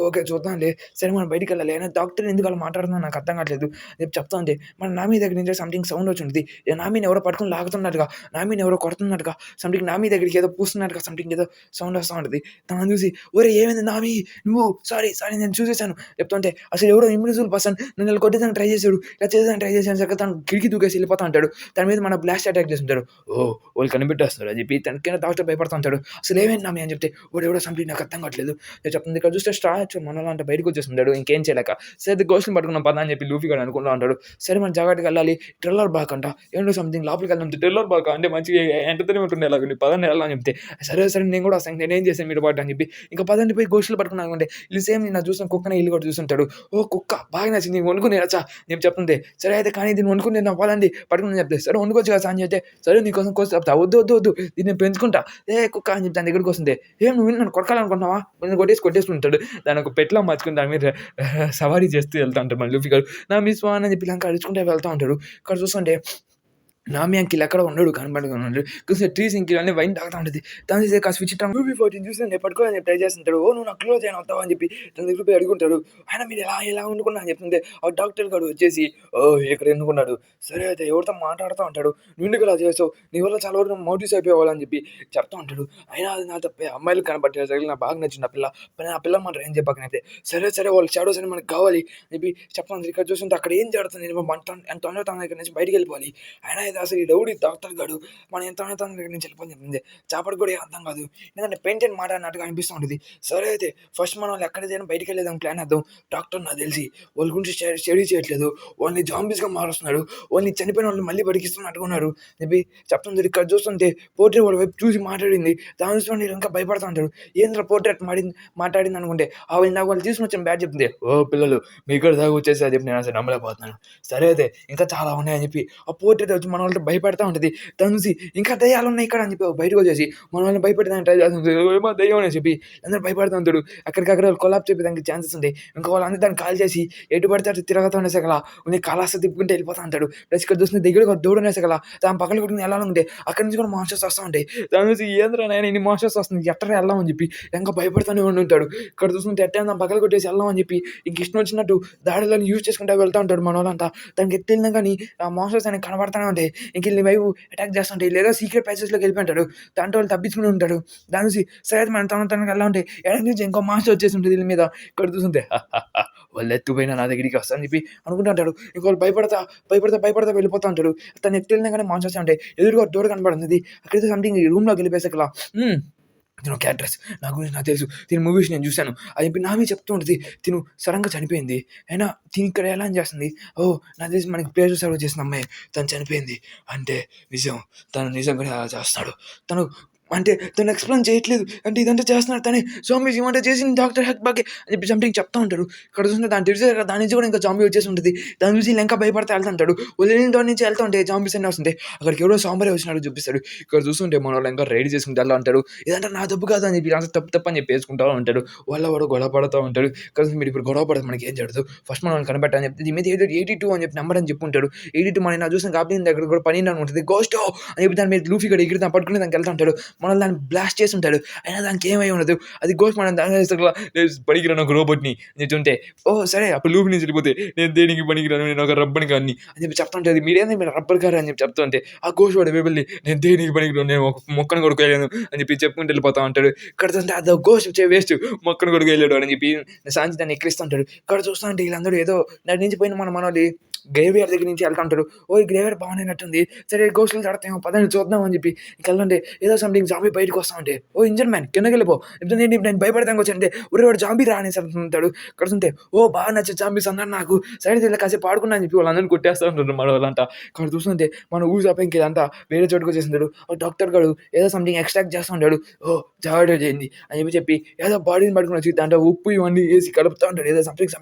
ఓకే చూద్దాంలే. సరే మనం బయటికెళ్ళాలి. అయినా డాక్టర్ ఎందుకు అలా మాట్లాడుతున్నాడో నాకు అర్థం కావట్లేదు అని చెప్పి చెప్తా ఉంటే మన నామీ దగ్గర నుంచి సంథింగ్ సౌండ్ వచ్చింటది. నామీని ఎవరో పట్టుకొని లాగుతున్నట్టుగా, నామీని ఎవరో కొడుతున్నట్టుగా, సంథింగ్ నామీ దగ్గరికి ఏదో పూస్తున్నట్టుగా సంథింగ్ ఏదో సౌండ్ వస్తా ఉంటది. దాన్ని చూసి ఒరేయ్ ఏమైంది నామీ నువ్వు సారీ నేను చూసేసాను చెప్తుంటే అసలు ఎవరో ఇన్విజిబుల్ పర్సన్ నన్ను ఇలా కొట్టేదానికి ట్రై చేసాడు. ఇలా చేసేదానికి ట్రై చేసాను సరిగ్గా తను కిటికీ దూకేసి వెళ్ళిపోతా ఉంటాడు. దాని మీద మన బ్లాస్ట్ అటాక్ చేస్తుంటారు. ఓహ్! వాళ్ళు కనిపెట్టేస్తారు అని చెప్పి తనకైనా డాక్టర్ భయపడతా ఉంటాడు. అసలు ఏమైంది నామి అని చెప్తే వాడెవడో సంథింగ్ నాకు అర్థం కావట్లేదు. నేను చెప్తుంది ఇక్కడ చూస్తే స్ట్రాచ్ మనలాంటి బయటకు వచ్చేస్తుంటాడు. ఇంకేం చేయలేక సరే గోస్ట్‌ని పట్టుకున్నాం పదా అని చెప్పి లూఫీ గాడు అనుకుంటా ఉంటాడు. సరే మనం జాగ్రత్తగా వెళ్ళాలి. ట్రిల్లర్ బాక్ అంట. ఏంటో సంథింగ్ లోపలికి వెళ్దాం ట్రిల్లర్ బాక్ అంటే మంచిగా ఎంటర్‌టైన్‌మెంట్ ఉండేలాగా పదండి వెళ్ళాలి అని చెప్తే సరే నేను కూడా వస్తాను. నేనేం చేశాను మీరు పాటు అని చెప్పి ఇంకా పదండి పోయి గోస్ట్‌లు పట్టుకున్నాం అంటే వీళ్ళు సేమ్ నేను చూసిన కుక్కనే ఇల్లు కూడా చూస్తుంటాడు. ఓ కుక్క బాగా నచ్చింది వండుకుని రచ్చా నేను చెప్తుంది. సరే అయితే కానీ దీన్ని వండుకుని తిందాం పదండి పట్టుకుని చెప్తే సరే వండుకోవచ్చు కదా అని చెప్తే సరే నీకోసం కోసి చెప్తా వద్దు దీన్ని పెంచుకుంటా ఏ కుక్క అని చెప్పి దాని దగ్గరికి వస్తుంది. ఏం నువ్వు నన్ను కొట్టాలనుకుంటున్నావా నన్ను కొట్టేసుకుంటాడు. దాన్ని ఒక పెట్లా మార్చుకుని దాని మీద సవారీ చేస్తూ వెళ్తా ఉంటాడు మళ్ళీ లూఫీ గాడు నా మిస్ వాన్ అని చెప్పి ఇలా అరుచుకుంటే వెళ్తా ఉంటాడు. ఇక్కడ చూస్తుంటే నామి అంకిల్ ఎక్కడ ఉండడు కనపడుతున్నాడు. చూస్తే ట్రీస్ ఇంకిల్ అన్నీ వైన్ తాగుతా ఉంటది. తను చూసి ఆ స్విచ్ ఇట్ట మూవీ 14 చూసి నేను పట్టుకోవాలని చెప్పి ట్రై చేస్తుంటాడు. ఓ నువ్వు నాకు క్లోజ్ అయినా వస్తావా అని చెప్పి తన దగ్గర పోయి అడుగుంటాడు. ఆయన మీరు ఎలా వండుకున్నా అని చెప్తుంటే ఆ డాక్టర్ గాడు వచ్చేసి ఓహ్! ఇక్కడ ఎన్నుకున్నాడు. సరే అయితే ఎవరితో మాట్లాడుతా ఉంటాడు. నువ్వెందుకు ఇలా చేసావు? నీ వల్ల చాలా వరకు మోటివ్స్ అయిపోయేవాళ్ళు అని చెప్పి చెప్తా ఉంటాడు. అయినా అది నా తప్పే. అమ్మాయిలకి కనపట్టేసరికి నాకు బాగా నచ్చింది ఆ పిల్ల. కానీ ఆ పిల్ల మాట ఏం చెప్పకనైతే సరే వాళ్ళ షాడోస్ అని మనకు కావాలి అని చెప్పి చెప్తా ఉంటాడు. ఇక్కడ చూస్తుంటే అక్కడ ఏం జరుగుతుంది? నేను తొందరగా తన దగ్గర నుంచి బయటికెళ్ళిపోవాలి. అయినా ఇది అసలు ఈ రౌడీ డాక్టర్ గాడు మనం ఎంత తన దగ్గర నుంచి వెళ్ళిపోని చెప్పింది. చాపడికి కూడా ఏం అర్థం కాదు. ఎందుకంటే పెయింటెన్ మాట్లాడినట్టుగా అనిపిస్తూ ఉంటుంది. సరే అయితే ఫస్ట్ మనం ఎక్కడికైనా బయటికి వెళ్ళేదాం ప్లాన్ వేద్దాం. డాక్టర్ నాకు తెలిసి వాళ్ళ గురించి స్టడీ చేయట్లేదు. వాళ్ళని జాంబీస్‌గా మారుస్తున్నాడు. వాళ్ళని చనిపోయిన వాళ్ళని మళ్ళీ బతికిస్తున్నట్టుగా ఉన్నారు చెప్పి చెప్తుంది. ఇక్కడ చూస్తుంటే పోర్ట్రేట్ వాళ్ళ వైపు చూసి మాట్లాడింది. దాని చూసి నేను ఇంకా భయపడతా ఉంటాడు. ఏంట్రా పోర్ట్రేట్ మాట్లాడింది అనుకుంటే ఆవిడ నాకు వాళ్ళు తీసుకుని వచ్చిన బ్యాడ్ చెప్తుంది. ఓ పిల్లలు మీ ఇక్కడ దాకా వచ్చేసి అది చెప్పి నేను అసలు నమ్మలేకపోతున్నాను. సరే అయితే ఇంకా చాలా ఉన్నాయని చెప్పి ఆ పోర్ట్రేట్ వచ్చి మన వాళ్ళతో భయపెడతా ఉంటుంది. తను చూసి ఇంకా దయ్యాలు ఉన్నాయి ఇక్కడ అని చెప్పి బయటకు వచ్చేసి మన వాళ్ళని భయపెట్టడానికి ట్రై చేస్తుంది. ఏమో దయ్యం అని చెప్పి అందరూ భయపడుతూ ఉంటాడు. అక్కడికక్కడ కొలాబ్ చెప్పేదానికి ఛాన్సెస్ ఉంటాయి. ఇంకా వాళ్ళందరూ దాన్ని కాల్ చేసి ఎటు పడితే అటు తిరగతా ఉండేసగల కాలాస్త తిప్పుకుంటే వెళ్ళిపోతా ఉంటాడు. ప్లస్ ఇక్కడ చూస్తే దగ్గర దూడ ఉండేసగల దాని పక్కన కొట్టుకుని వెళ్ళాలంటే అక్కడి నుంచి కూడా మాన్స్టర్స్ వస్తూ ఉంటాయి. దాని చూసి ఏంద్రా నాయన ఇన్ని మాన్స్టర్స్ వస్తుంది ఎట్టరా వెళ్ళామని చెప్పి ఇంకా భయపడుతూనే ఉంటాడు. ఇక్కడ చూస్తుంటే ఎట్ట దాని పక్కన కొట్టేసి వెళ్దామని చెప్పి ఇంక ఇష్టం వచ్చినట్టు దాడులను యూజ్ చేసుకుంటూ వెళ్తూ ఉంటాడు మన వాళ్ళంతా. దానికి ఎత్తెళ్ళినా కానీ ఆ మాన్స్టర్స్ అనేవి కనబడతానే ఉంటాయి. ఇంక వీళ్ళని వైపు అటాక్ చేస్తుంటాయి. లేదా సీక్రెట్ ప్యాసెస్లోకి వెళ్ళిపోయింటాడు. దాంట్లో వాళ్ళు తప్పించుకుని ఉంటాడు. దాని చూసి సరే మనం తనకి వెళ్ళా ఉంటే ఎక్కడి నుంచి ఇంకో మాస్టర్ వచ్చేసి ఉంటుంది వీళ్ళ మీద. ఇక్కడ చూస్తుంటే వాళ్ళు ఎత్తుపోయినా నా దగ్గరికి వస్తా అని చెప్పి అనుకుంటుంటాడు. ఇంకోళ్ళు భయపడతా వెళ్ళిపోతా ఉంటాడు. తను ఎత్తెళ్ళినా కానీ మాన్స్టర్స్ ఉంటాయి. ఎదురుగా డోర్ కనబడుతుంది. అక్కడైతే సంథింగ్ రూమ్లోకి వెళ్ళిపోయేసకలా తిను ఒక యాక్ట్రెస్ నా గురించి నాకు తెలుసు. తిని మూవీస్ నేను చూశాను అని చెప్పి నా మీద చెప్తూ ఉంటుంది. తిను సడన్గా చనిపోయింది. అయినా తిని ఇక్కడ ఎలా చేస్తుంది? ఓ నాకు తెలిసి మనకి ప్లేజర్ సర్వ్ చేసిన అమ్మాయి తను చనిపోయింది అంటే నిజం. తను నిజంగానే అలా చేస్తాడు. తను అంటే తను ఎక్స్ప్లెయిన్ చేయట్లేదు. అంటే ఇదంతా చేస్తున్నాడు తనే. జాంబీస్ ఏమంటే చేసింది డాక్టర్ హెక్బాకే అని చెప్పి సంథింగ్ చెప్తా ఉంటారు. ఇక్కడ చూస్తుంటే దాన్ని తెలిసే దాని నుంచి కూడా ఇంకా జాంబీ వచ్చేసి ఉంటుంది. దాని నుంచి ఇంకా భయపడతా వెళ్తుంటాడు. వదిలిన దాని నుంచి వెళ్తా ఉంటే జాంబీస్ అన్నీ వస్తుంటాయి. అక్కడికి ఎవరో సాంబారే వచ్చినాడు చూపిస్తాడు. ఇక్కడ చూస్తుంటే మన వాళ్ళు ఇంకా రైడ్ చేసుకుంటే వెళ్తా ఉంటాడు. ఇదంటే నా తప్పు కాదు అని చెప్పి అంత తప్పు అని చెప్పి వేసుకుంటా ఉంటాడు. వాడు గొడవ పడుతూ ఉంటాడు. కానీ మీరు ఇప్పుడు గొడవ పడదు మనకి ఏం జరగదు. ఫస్ట్ మనం కనిపెట్టాలని చెప్తే దీని మీద 82 అని చెప్పి నెంబర్ అని చెప్పి ఉంటాడు. 82 మన నా చూసిన కాబట్టి దగ్గర కూడా పని ఉంటుంది. గోస్టో అని చెప్పి దాని మీద లూఫీ కూడా ఎగిరి దాన్ని పట్టుకుని దానికి వెళ్తా ఉంటాడు. మనం దాన్ని బ్లాస్ట్ చేసి ఉంటాడు. అయినా దానికి ఏమై ఉండదు. అది గోస్ట్ మనం దాని పనికిరాను ఒక రోబోట్ని అని చెప్తుంటే ఓ సరే అప్పుడు లూఫీ నుంచి వెళ్ళిపోతే నేను దేనికి పనికిరాను నేను ఒక రబ్బని కానీ అని చెప్పి చెప్తా ఉంటుంది. మీరేంది మీరు రబ్బర్ గారు అని చెప్పి చెప్తుంటే ఆ గోస్ట్ వాడు వెళ్ళి నేను దేనికి పనికిరాను నేను ఒక మొక్కను కొడుకోలేను అని చెప్పి చెప్పుకుంటూ వెళ్ళిపోతా ఉంటాడు. ఇక్కడ చూస్తే అది గోస్ట్ వేస్ట్ మొక్కను కొడుకు వెళ్ళాడు అని చెప్పి సాంచి దాన్ని ఎక్కిరిస్తూ ఉంటాడు. ఇక్కడ చూస్తూ ఉంటే వీళ్ళందరూ ఏదో దాని నుంచి పోయిన మనోడి గ్రేవియర్ దగ్గర నుంచి వెళ్తా ఉంటాడు. ఓ ఈ గ్రేవియర్ బాగున్నట్టుంది. సరే గోస్టులు తడతామో పదని చూద్దాం అని చెప్పి ఇంకెళ్ళంటే ఏదో సంథింగ్ జాంబీ బయటకు వస్తా ఉంటే ఓ ఇంజన్ మ్యాన్ కిందకి వెళ్ళిపో నేను భయపడతానికి వచ్చానంటే వాడు జాంబీ రానేసి అంటుంటాడు. కడుతుంటే ఓ బాగా నచ్చే జాంబీస్ అన్నారు నాకు. సరే ఇలా కాసేపు ఆడుకున్నా అని చెప్పి వాళ్ళందరినీ కొట్టేస్తూ ఉంటారు మన వాళ్ళంతా. ఇక్కడ చూస్తుంటే మన ఊరు షాపింగ్కి ఇదంతా వేరే చోటుకు వచ్చేసింటాడు. డాక్టర్ గారు ఏదో సంథింగ్ ఎక్స్ట్రాక్ట్ చేస్తూ ఉంటాడు. ఓ జాగ్రత్త చేయండి అని చెప్పి ఏదో బాడీని పట్టుకుని వచ్చి దాంట్లో ఉప్పు ఇవన్నీ వేసి కలుపుతూ ఉంటాడు. ఏదో సంథింగ్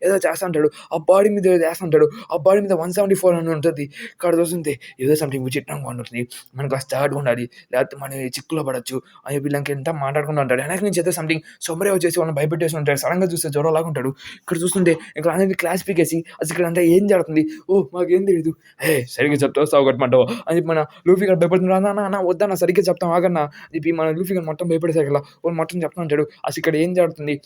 ఏదో చేస్తూ ఉంటాడు. ఆ బాడీ మీద ఏదో వేస్తూ ఉంటాడు. ఆ బాడీ మీద 174 అని ఉంటుంది. ఇక్కడ చూస్తుంటే ఏదో సంథింగ్ విచిత్రంగా ఉంటుంది. మనకు ఆ స్టార్ట్ ఉండాలి లేకపోతే మన చిక్కులో పడచ్చు అని చెప్పి వీళ్ళకి ఎంత మాట్లాడుకుంటూ ఉంటాడు. వెనక నుంచి అయితే సంథింగ్ సొమ్మరే వచ్చేసి వాళ్ళని భయపెట్టేసి ఉంటాడు. సడన్గా చూస్తే జ్వరంలాగా ఉంటాడు. ఇక్కడ చూస్తుంటే ఇక్కడ అందరినీ క్లాస్ పీకేసి అసలు ఇక్కడ అంతా ఏం జరుగుతుంది ఓ మాకేం తెలియదు సరిగ్గా చెప్తావు సాగొట్టమంటావు అని చెప్పి మన లూఫీ గారు భయపడుతున్నాడు. అన్న వద్దన్న సరిగ్గా చెప్తాం ఆగన్నా అని చెప్పి మన లూఫీ గారు మొత్తం భయపడేసారు కదా వాళ్ళు మొత్తం చెప్తా ఉంటాడు. అసలు ఇక్కడ ఏం జరుగుతుంది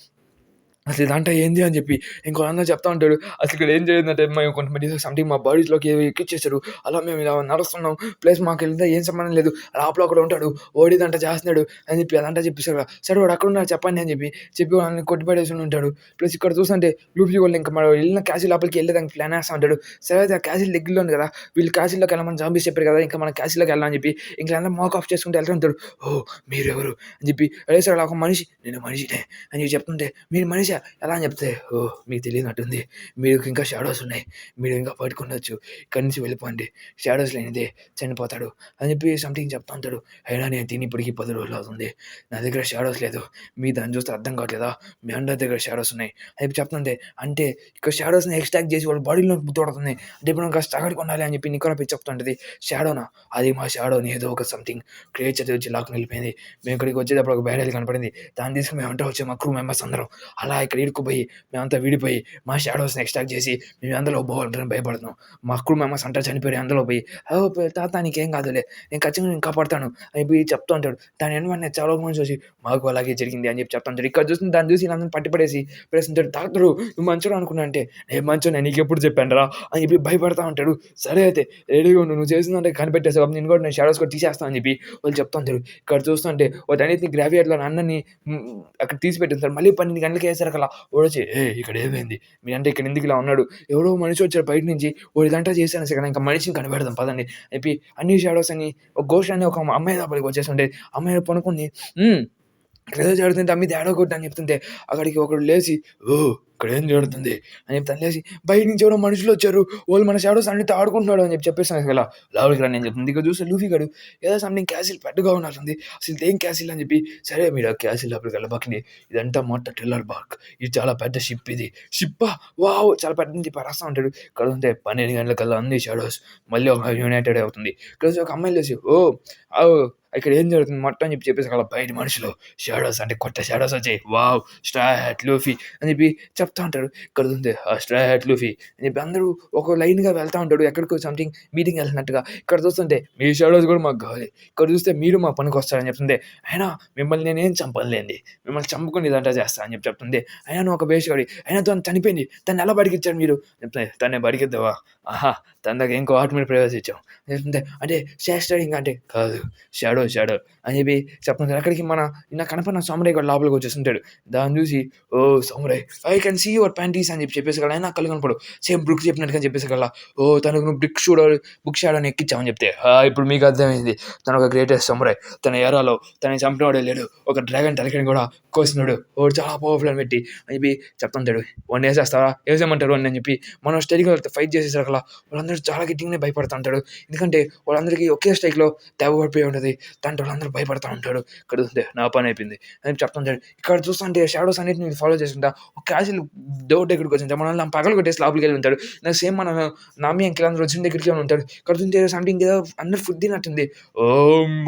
అసలు ఇదంతా ఏంది అని చెప్పి ఇంకో అందరూ చెప్తా ఉంటాడు. అసలు ఇక్కడ ఏం జరిగిందంటే మేము కొంతమంది సంథింగ్ మా బాడీస్లోకి ఎక్కిచ్చేసారు. అలా మేము ఇలా నడుస్తున్నాం. ప్లస్ మాకు వెళ్తే ఏం సంబంధం లేదు. లోపల ఒకడు ఉంటాడు ఓడిదంట చేస్తున్నాడు అని చెప్పి అదంతా చెప్పేసారు కదా. సరే వాడు అక్కడ ఉన్నాడు చెప్పండి అని చెప్పి వాళ్ళని కొట్టిపడేసి ఉంటాడు. ప్లస్ ఇక్కడ చూస్తుంటే లూఫీ వాళ్ళు ఇంకా మనం వెళ్ళిన క్యాసిల్ లోపలికి వెళ్ళేదానికి ప్లాన్ వేస్తూ ఉంటాడు. సరే అయితే ఆ క్యాసిల్ దగ్గరలో ఉంది కదా వీళ్ళు క్యాసిల్లోకి వెళ్ళమని జాంబీస్ చెప్పారు కదా ఇంకా మన క్యాసిల్లోకి వెళ్ళాలని చెప్పి ఇంకా అందరూ మాక్ ఆఫ్ చేసుకుంటూ వెళ్తుంటాడు. ఓ మీరెవరు అని చెప్పి అదే సార్ అలా ఒక మనిషి నేను మనిషినే అని చెప్పి చెప్తుంటే మీరు మనిషి ఎలా అని చెప్తే ఓ మీకు తెలియనట్టుంది మీకు ఇంకా షాడోస్ ఉన్నాయి మీరు ఇంకా పట్టుకుండొచ్చు ఇక్కడి నుంచి వెళ్ళిపోండి షాడోస్ లేనిదే చనిపోతాడు అని చెప్పి సంథింగ్ చెప్తా ఉంటాడు. అయినా నేను తిని ఇప్పటికి 10 రోజులు అవుతుంది నా దగ్గర షాడోస్ లేదు మీ దాన్ని చూస్తే అర్థం కావట్లేదా మీ అందరి దగ్గర షాడోస్ ఉన్నాయి అని చెప్తుంటే అంటే ఇక్కడ షాడోస్ని ఎక్స్ట్రాక్ట్ చేసి వాళ్ళ బాడీలో తోడుతుంది అంటే ఇప్పుడు ఇంకా స్టాగర్ కొనాలి అని చెప్పి నికోన పిచ్చి చెప్తుంటుంది. షాడోనా అది మా షాడోని ఏదో ఒక సంథింగ్ క్రియేచర్ వచ్చి లాక్కుని వెళ్ళిపోయింది. మేము ఇక్కడికి వచ్చేటప్పుడు ఒక బ్యారెల్ కనపడింది దాన్ని తీసుకుని మేము అంటే వచ్చే మా క్రూ మెంబర్స్ అందరం అలా ఇక్కడ ఇరుక్కుపోయి మేమంతా విడిపోయి మా షాడోస్ని ఎక్స్ట్రాక్ట్ చేసి మేము అందులో పోవాలని భయపడుతున్నాం. మా క్రూ మెంబర్స్ అంతా చనిపోయి అందులో పోయి తాత నీకేం కాదులే నేను ఖచ్చితంగా నేను కాపాడుతాను అని పోయి చెప్తూ ఉంటాడు. దాని వెంటనే చాలా మంది చూసి మాకు అలాగే జరిగింది అని చెప్పి చెప్తా ఉంటాడు. ఇక్కడ చూసి దాన్ని చూసి అందరిని పట్టిపడేసి పడేస్తుంటాడు. డాక్టరు నువ్వు మంచోడు అనుకున్నా అంటే నేను మంచోనే నీకు ఎప్పుడు చెప్పాను రా అని చెప్పి భయపడతా ఉంటాడు. సరే అయితే రెడీగా ఉండు నువ్వు చేసిందంటే కనిపెట్టేసావు నేను కూడా నేను షాడోస్ కూడా తీసేస్తాను అని చెప్పి వాళ్ళు చెప్తా ఉంటారు. ఇక్కడ చూస్తుంటే వాటన్నిటిని గ్రావియార్డ్లో అన్నని అక్కడ తీసి పెట్టింటారు. మళ్ళీ 12 గంటలకి వేసారు వాడొచ్చి ఇక్కడ ఏమైంది మీ అంటే ఇక్కడ ఎందుకు ఇలా ఉన్నాడు ఎవరో మనిషి వచ్చారు బయట నుంచి వాడు ఇదంతా చేశాను సరే ఇంకా మనిషిని కనిపెడదాం పదండి చెప్పి అన్ని షాడోస్ అని ఒక ఘోష్ అని ఒక అమ్మాయి లోపలికి వచ్చేస్తుంటే అమ్మాయి పనుకుంది. ఏదో జరుగుతుంటే అమ్మి తేడా కొట్టు అని చెప్తుంటే అక్కడికి ఒకడు లేచి ఇక్కడ ఏం జరుగుతుంది అని చెప్తాను లేచి బయట నుంచి ఎవరో మనుషులు వచ్చారు వాళ్ళు మన షాడోస్ అన్నిటితో ఆడుకుంటున్నాడు అని చెప్పేసాను కదా లోపలికి రా నేను చెప్తుంది. ఇక్కడ చూస్తే లూఫీ గడు ఏదో సంథింగ్ క్యాసిల్ పెద్దగా ఉన్నట్టుంది అసలు ఏం క్యాసిల్ అని చెప్పి సరే మీరు ఆ క్యాసిల్ లోపలికి వెళ్ళబాకండి ఇదంతా మొత్తం టిల్లర్ బార్క్ ఇది చాలా పెద్ద షిప్ ఇది షిప్పా వావ్ చాలా పెద్ద నుంచి రాస్తా ఉంటాడు. ఇక్కడ ఉంటే 12 గంటలకల్లా అన్ని షాడోస్ మళ్ళీ ఒక యునైటెడ్ అవుతుంది. ఇక్కడ ఒక అమ్మాయి లేచి ఇక్కడ ఏం జరుగుతుంది మొత్తం అని చెప్పేసి అలా బయట మనుషులు షాడోస్ అంటే కొత్త షాడోస్ వచ్చాయి వావ్ స్ట్రా హ్యాట్ లూఫీ అని చెప్పి చెప్తా ఉంటారు. ఇక్కడ ఉంది ఆ స్ట్రా హ్యాట్ లూఫీ అని చెప్పి అందరూ ఒక లైన్గా వెళ్తూ ఉంటాడు ఎక్కడికో సంథింగ్ మీటింగ్ వెళ్తున్నట్టుగా. ఇక్కడ చూస్తుంటే మీ షాడోస్ కూడా మాకు కావాలి ఇక్కడ చూస్తే మీరు మా పనికి వస్తారని చెప్తుంది. అయినా మిమ్మల్ని నేనేం చంపలేండి మిమ్మల్ని చంపుకుని ఇదంతా చేస్తా అని చెప్పి చెప్తుంది. అయినా నువ్వు ఒక వేషగాడి అయినా తను చనిపోయింది తను ఎలా బడికిచ్చాడు మీరు చెప్తుంది. తనే బడికిద్దావా తన దగ్గర ఇంకో ఆట మీద ప్రవేశించాం చెప్తుంది. అంటే శాస్త్రీయంగా అంటే కాదు షాడో అని చెప్పి చెప్తుంది. అక్కడికి నాకు కనపడిన సామురాయ్ కూడా లోపలికి వచ్చేస్తుంటాడు. దాన్ని చూసి samurai I can see your panties అని చెప్పేసి కదా నాకు కళ్ళు కనపడు సేమ్ బుక్ చెప్పినట్టుగా చెప్పేసి కదా తనకు నువ్వు బుక్ షాడో అని ఎక్కించామని చెప్తే ఇప్పుడు మీకు అర్థమైంది తను ఒక గ్రేటెస్ట్ సామురాయ్ తన ఎరాలో తనని చంపినవాడే లేడు ఒక డ్రాగన్ తలకని కూడా కోసినాడు చాలా పవర్ఫుల్ అని పెట్టి అని చెప్పి చెప్తుంటాడు. వాడిని వేసేస్తారా వేసేయమంటారు అని చెప్పి మనం స్టైల్గా ఫైట్ చేసేసారు కదా వాళ్ళందరూ చాలా గట్టిగానే భయపడుతూ ఉంటాడు. ఎందుకంటే వాళ్ళందరికీ ఒకే స్ట్రైక్లో తెగబడిపోయి ఉంటుంది దాంట్లో వాళ్ళందరూ భయపడుతూ ఉంటాడు. ఇక్కడ చూస్తే నా పని అయిపోయింది అని చెప్తుంటాడు. ఇక్కడ చూస్తుంటే షాడోస్ అన్నిటిని ఫాలో చేసుకుంటా ఒక క్యాసిల్ డోర్ దగ్గరికి వచ్చింటాడు మనల్ని పగలు కొట్టేసి లోపలికి వెళ్ళి ఉంటాడు. నాకు సేమ్ మన నామి అంకిల్ అందరూ వచ్చిన దగ్గరికి ఉంటాడు. ఇక్కడ చూస్తే సంథింగ్ ఏదో అందరూ ఫుడ్ తిన్నట్టుంది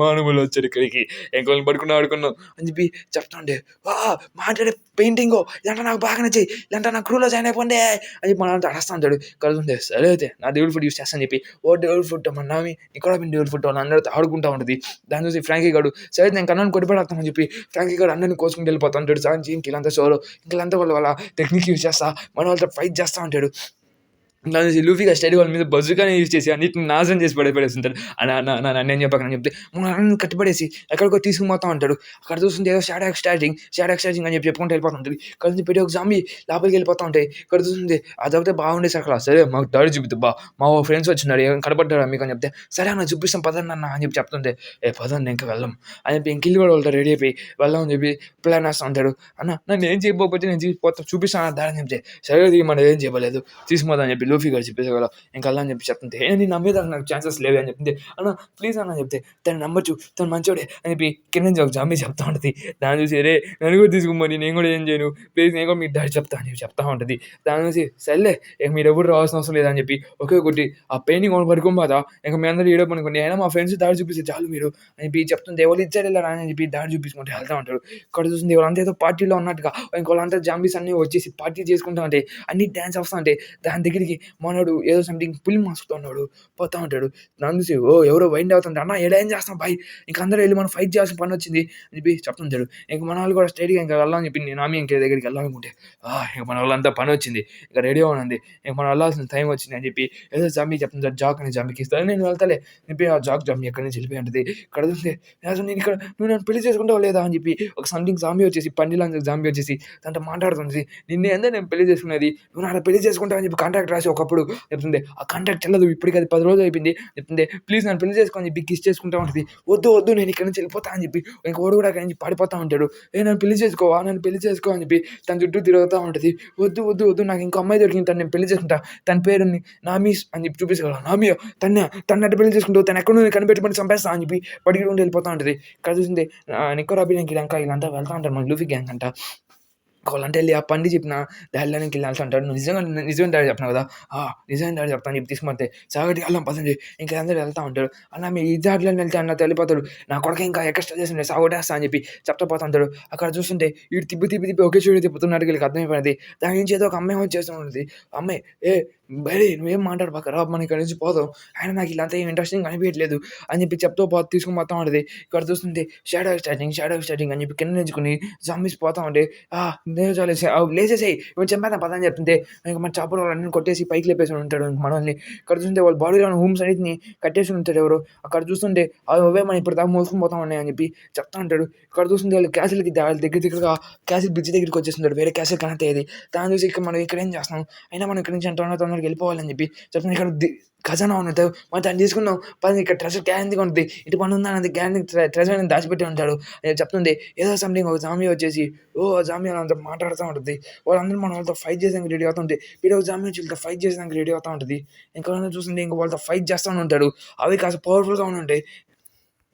మానవులు వచ్చారు ఇక్కడికి ఇంకోళ్ళని ఆడుకున్నాం అని చెప్పి చెప్తుంటే మాట్లాడే పెయింటింగ్ ఇదంటే నాకు బాగా నచ్చాయి ఇదంటే నా క్రూలో జాయిన్ అయిపోండి అని చెప్పి మన అడస్తా ఉంటాడు. కలుగుతుంది సరే అయితే నా దేవుడి ఫుడ్ యూస్ చేస్తాను చెప్పి దేవుడి ఫుడ్ మన నామి ఇక్కడ దేవుడి ఫుడ్ వాళ్ళు అందరితో ఆడుకుంటూ ఉంటుంది. దాన్ని చూసి ఫ్రాంకీ గాడు సరే నేను కన్నాను కొట్టిపడతామని చెప్పి ఫ్రాంకీ గారు అందరిని కోసుకుని వెళ్ళిపోతా ఉంటాడు. సాంచి ఇంకెళ్ళంతా షోలో ఇంకెళ్ళంతా వాళ్ళ టెక్నిక్ యూజ్ చేస్తా మన వాళ్ళతో ఫైట్ చేస్తూ ఉంటాడు. లూఫీగా స్టడీ వాళ్ళ మీద బజుగానే యూజ్ చేసి అన్నిటిని నాశనం చేసి పడేస్తుంటాడు. నేను చెప్పకని చెప్తే మన కట్టిపడేసి ఎక్కడికో తీసుకుపోతా ఉంటాడు. అక్కడ చూస్తుంటే ఏదో షాడో ఎక్స్ట్రాక్టింగ్ అని చెప్పి చెప్పుకుంటూ వెళ్ళిపోతుంటుంది. కలిసి పెట్టి ఒక జాంబీ లోపలికి వెళ్ళిపోతా ఉంటాయి. ఇక్కడ చూస్తుంది అదొకటే బాగుండే అక్కడ సరే మాకు దాడి చూపిద్దు మా ఫ్రెండ్స్ వచ్చినారు ఏమైనా కనపడ్డారా మీకు అని చెప్తే సరే అన్న చూపిస్తాం పదండి అన్న అని చెప్పి చెప్తుంటే పదండి ఇంకా వెళ్దాం అని చెప్పి ఇంకెళ్ళి కూడా వెళ్తారు రెడీ అయిపోయి వెళ్దామని చెప్పి ప్లాన్ వేస్తూ ఉంటాడు. అన్న నన్ను ఏం చేయకపోతే నేను చూపిస్తాను దాని చెప్తే సరే మనం ఏం చేయలేదు తీసుకుపోదని చెప్పి లూఫీ గారు చెప్పేసి కదా ఇంకా అలా అని చెప్పి చెప్తుంటే నేను నమ్మేదా నాకు ఛాన్సెస్ లేవే అని చెప్తే అన్న ప్లీజ్ అన్న చెప్తే తను నమ్మచ్చు తను మంచోడే అని చెప్పి కింద నుంచి ఒక జాంబీ చెప్తా ఉంటుంది. దాని చూసి రే నన్ను కూడా తీసుకుపోయి నేను కూడా ఏం చేయను ప్లీజ్ నేను కూడా మీకు డాడీ చెప్తా అని చెప్పి చెప్తా ఉంటుంది. దాని చూసి సర్లే ఇక మీరు ఎవరు రావాల్సిన అవసరం లేదని చెప్పి ఒకే ఒకటి ఆ పెయింటింగ్ పడుకోబోదా ఇంకా మీ అందరూ ఏడో పనుకోండి అయినా మా ఫ్రెండ్స్ దాడి చూపిస్తే చాలు మీరు అని చెప్పి చెప్తుంది. ఎవరు ఇచ్చారు ఇలా అని చెప్పి దాడి చూపించుకుంటే వెళ్తా ఉంటాడు. ఇక్కడ చూస్తుంది వాళ్ళంతా ఏదో పార్టీలో ఉన్నట్టుగా ఇంకోళ్ళంతా జాంబీస్ అన్నీ వచ్చేసి పార్టీ చేసుకుంటా ఉంటే అన్ని డ్యాన్స్ వస్తూ ఉంటాయి. దాని దగ్గరికి మనోడు ఏదో సంథింగ్ పులి మాస్క్తో ఉన్నాడు పోతా ఉంటాడు. నన్ను చూసి ఎవరో వైండ్ అవుతుంటే అన్న ఏం చేస్తాం బాయ్ ఇంక అందరూ వెళ్ళి మనం ఫైట్ చేయాల్సిన పని వచ్చింది అని చెప్పి చెప్తుంటాడు. ఇంక మన వాళ్ళు కూడా స్ట్రైట్గా ఇంకా వెళ్ళాలని చెప్పి నేను ఆమె ఇంకే దగ్గరికి వెళ్ళాలనుకుంటే ఇంక మన వాళ్ళంతా పని వచ్చింది ఇంకా రెడీ అవునంది ఇంక మనం వెళ్ళాల్సిన టైం వచ్చింది అని చెప్పి ఏదో జాంబీ చెప్తుంటాడు. జాక్ అని జాంబీకి ఇస్తాను నేను వెళ్తాలే చెప్పి ఆ జాక్ జాంబీ ఎక్కడి నుంచి వెళ్ళిపోయి ఉంటుంది. ఇక్కడ చూస్తే నేను ఇక్కడ నువ్వు నన్ను పెళ్లి చేసుకుంటావు లేదా అని చెప్పి ఒక సంథింగ్ జాంబీ వచ్చేసి పండిలా జాంబీ వచ్చేసి దాంట్లో మాట్లాడుతుంది. నిన్నే అందరూ నేను పెళ్లి చేసుకునేది నువ్వు నా పెళ్లి చేసుకుంటావు అని చెప్పి కాంట్రాక్ట్ రాసి ఒకప్పుడు చెప్తుంది. ఆ కాంట్రాక్ట్ చెల్లదు ఇప్పటికి అది 10 రోజులు అయిపోయింది చెప్తుంది. ప్లీజ్ నన్ను పెళ్లి చేసుకొని చెప్పి కిస్ చేసుకుంటా ఉంటుంది. వద్దు నేను ఇక్కడ నుంచి వెళ్ళిపోతా అని చెప్పి ఇంకోడు కూడా అక్కడి నుంచి పడిపోతా ఉంటాడు. నన్ను పెళ్లి చేసుకో అని చెప్పి తన చుట్టూ తిరుగుతూ ఉంటుంది. వద్దు నాకు ఇంకో అమ్మాయి దొరికింది తను నేను పెళ్లి చేసుకుంటా తన పేరుని నామీస్ అని చెప్పి చూపించగలను నామియో తను పెళ్లి చేసుకుంటావు తను ఎక్కడ కనిపెట్టుకొని చంపేస్తా అని చెప్పి పడికి ఉండి వెళ్ళిపోతూ ఉంటుంది. ఇక్కడ చూసింది నిక్కో రాబీ ఇంకా వీళ్ళంతా వెళ్తా ఉంటారు మన లూఫీ గ్యాంగ్ అంట. కావాలంటే వెళ్ళి ఆ పండి చెప్పిన డాడీలోనికి వెళ్ళి అంటాడు నువ్వు నిజంగా డాడీ చెప్పినావు కదా నిజంగా డాడీ చెప్తాను చెప్పి తీసుకుమంటే సాగటి వెళ్ళాం పదండి ఇంకా అందరూ వెళ్తా ఉంటాడు అన్న మీ ఈ దారిలో వెళ్తే అన్న వెళ్ళిపోతాడు నా కొడుకు ఇంకా ఎక్స్ట్రా చేసి సాగొట్టేస్తా అని చెప్పి చెప్తా పోతా ఉంటాడు అక్కడ చూస్తుంటే వీడు తిప్పి ఒకే చూడు తిప్పుతున్నాడు వీళ్ళకి అర్థమైపోయింది దాని నుంచి ఏదో ఒక అమ్మాయి వచ్చేస్తూ ఉంటుంది అమ్మాయి బయట నువ్వేం మాట్లాడబాక రా మన ఇక్కడ నుంచి పోదాం ఆయన నాకు ఇలా అంతా ఏం ఇంట్రెస్టింగ్ అనిపించట్లేదు అని చెప్పి చెప్తూ తీసుకుని పోతా ఉంటుంది ఇక్కడ చూస్తుంటే షాడో స్టార్టింగ్ అని చెప్పి కింద నేర్చుకుని జంబీస్ పోతా ఉంటే నేను లేచేసేయి ఇవన్నీ చంపేద్దాం పదా అని చెప్తుంటే ఇంకా మన చాపలు వాళ్ళని కొట్టేసి పైకి లేపేసి ఉంటాడు మనల్ని ఇక్కడ చూస్తుంటే వాళ్ళ బాడీలో హోమ్స్ అన్నిటిని కట్టేసి ఉంటాడు ఎవరు అక్కడ చూస్తుంటే అవే మనం ఇప్పుడు దాకా మోసుకుని పోతా ఉన్నాయి అని చెప్పి చెప్తా ఉంటాడు ఇక్కడ చూస్తుంటే వాళ్ళు క్యాసిల్కి వాళ్ళ దగ్గరగా క్యాసిల్ బ్రిడ్జ్ దగ్గరికి వచ్చేస్తుంటాడు వేరే క్యాసిల్ కనెక్ట్ అయ్యేది దాని చూసి ఇక్కడ మనం ఇక్కడ ఏం చేస్తున్నాం అయినా మనం ఇక్కడ నుంచి తొందరగా వెళ్ళిపోవాలని చెప్పి చెప్తున్నాను ఇక్కడ ఖజానా ఉన్నట్టు మనం దాన్ని తీసుకున్నాం పని ఇక్కడ ట్రెజర్ గ్యారంటీగా ఉంటుంది ఇటు పని ఉందా అనేది గ్యారంటీ ట్రెజర్ అనేది దాచిపెట్టి ఉంటాడు చెప్తుంది ఏదో సంథింగ్ ఒక జామీ వచ్చేసి జామీ అంతా మాట్లాడుతూ ఉంటుంది వాళ్ళందరూ మన వాళ్ళతో ఫైట్ చేసానికి రెడీ అవుతుంటే వీడియో జామీ వచ్చి వీళ్ళతో ఫైట్ చేసానికి రెడీ అవుతూ ఉంటుంది ఇంకా చూస్తుంటే ఇంకా వాళ్ళతో ఫైట్ చేస్తూ ఉంటాడు అవి కాస్త పవర్ఫుల్గా ఉంటాయి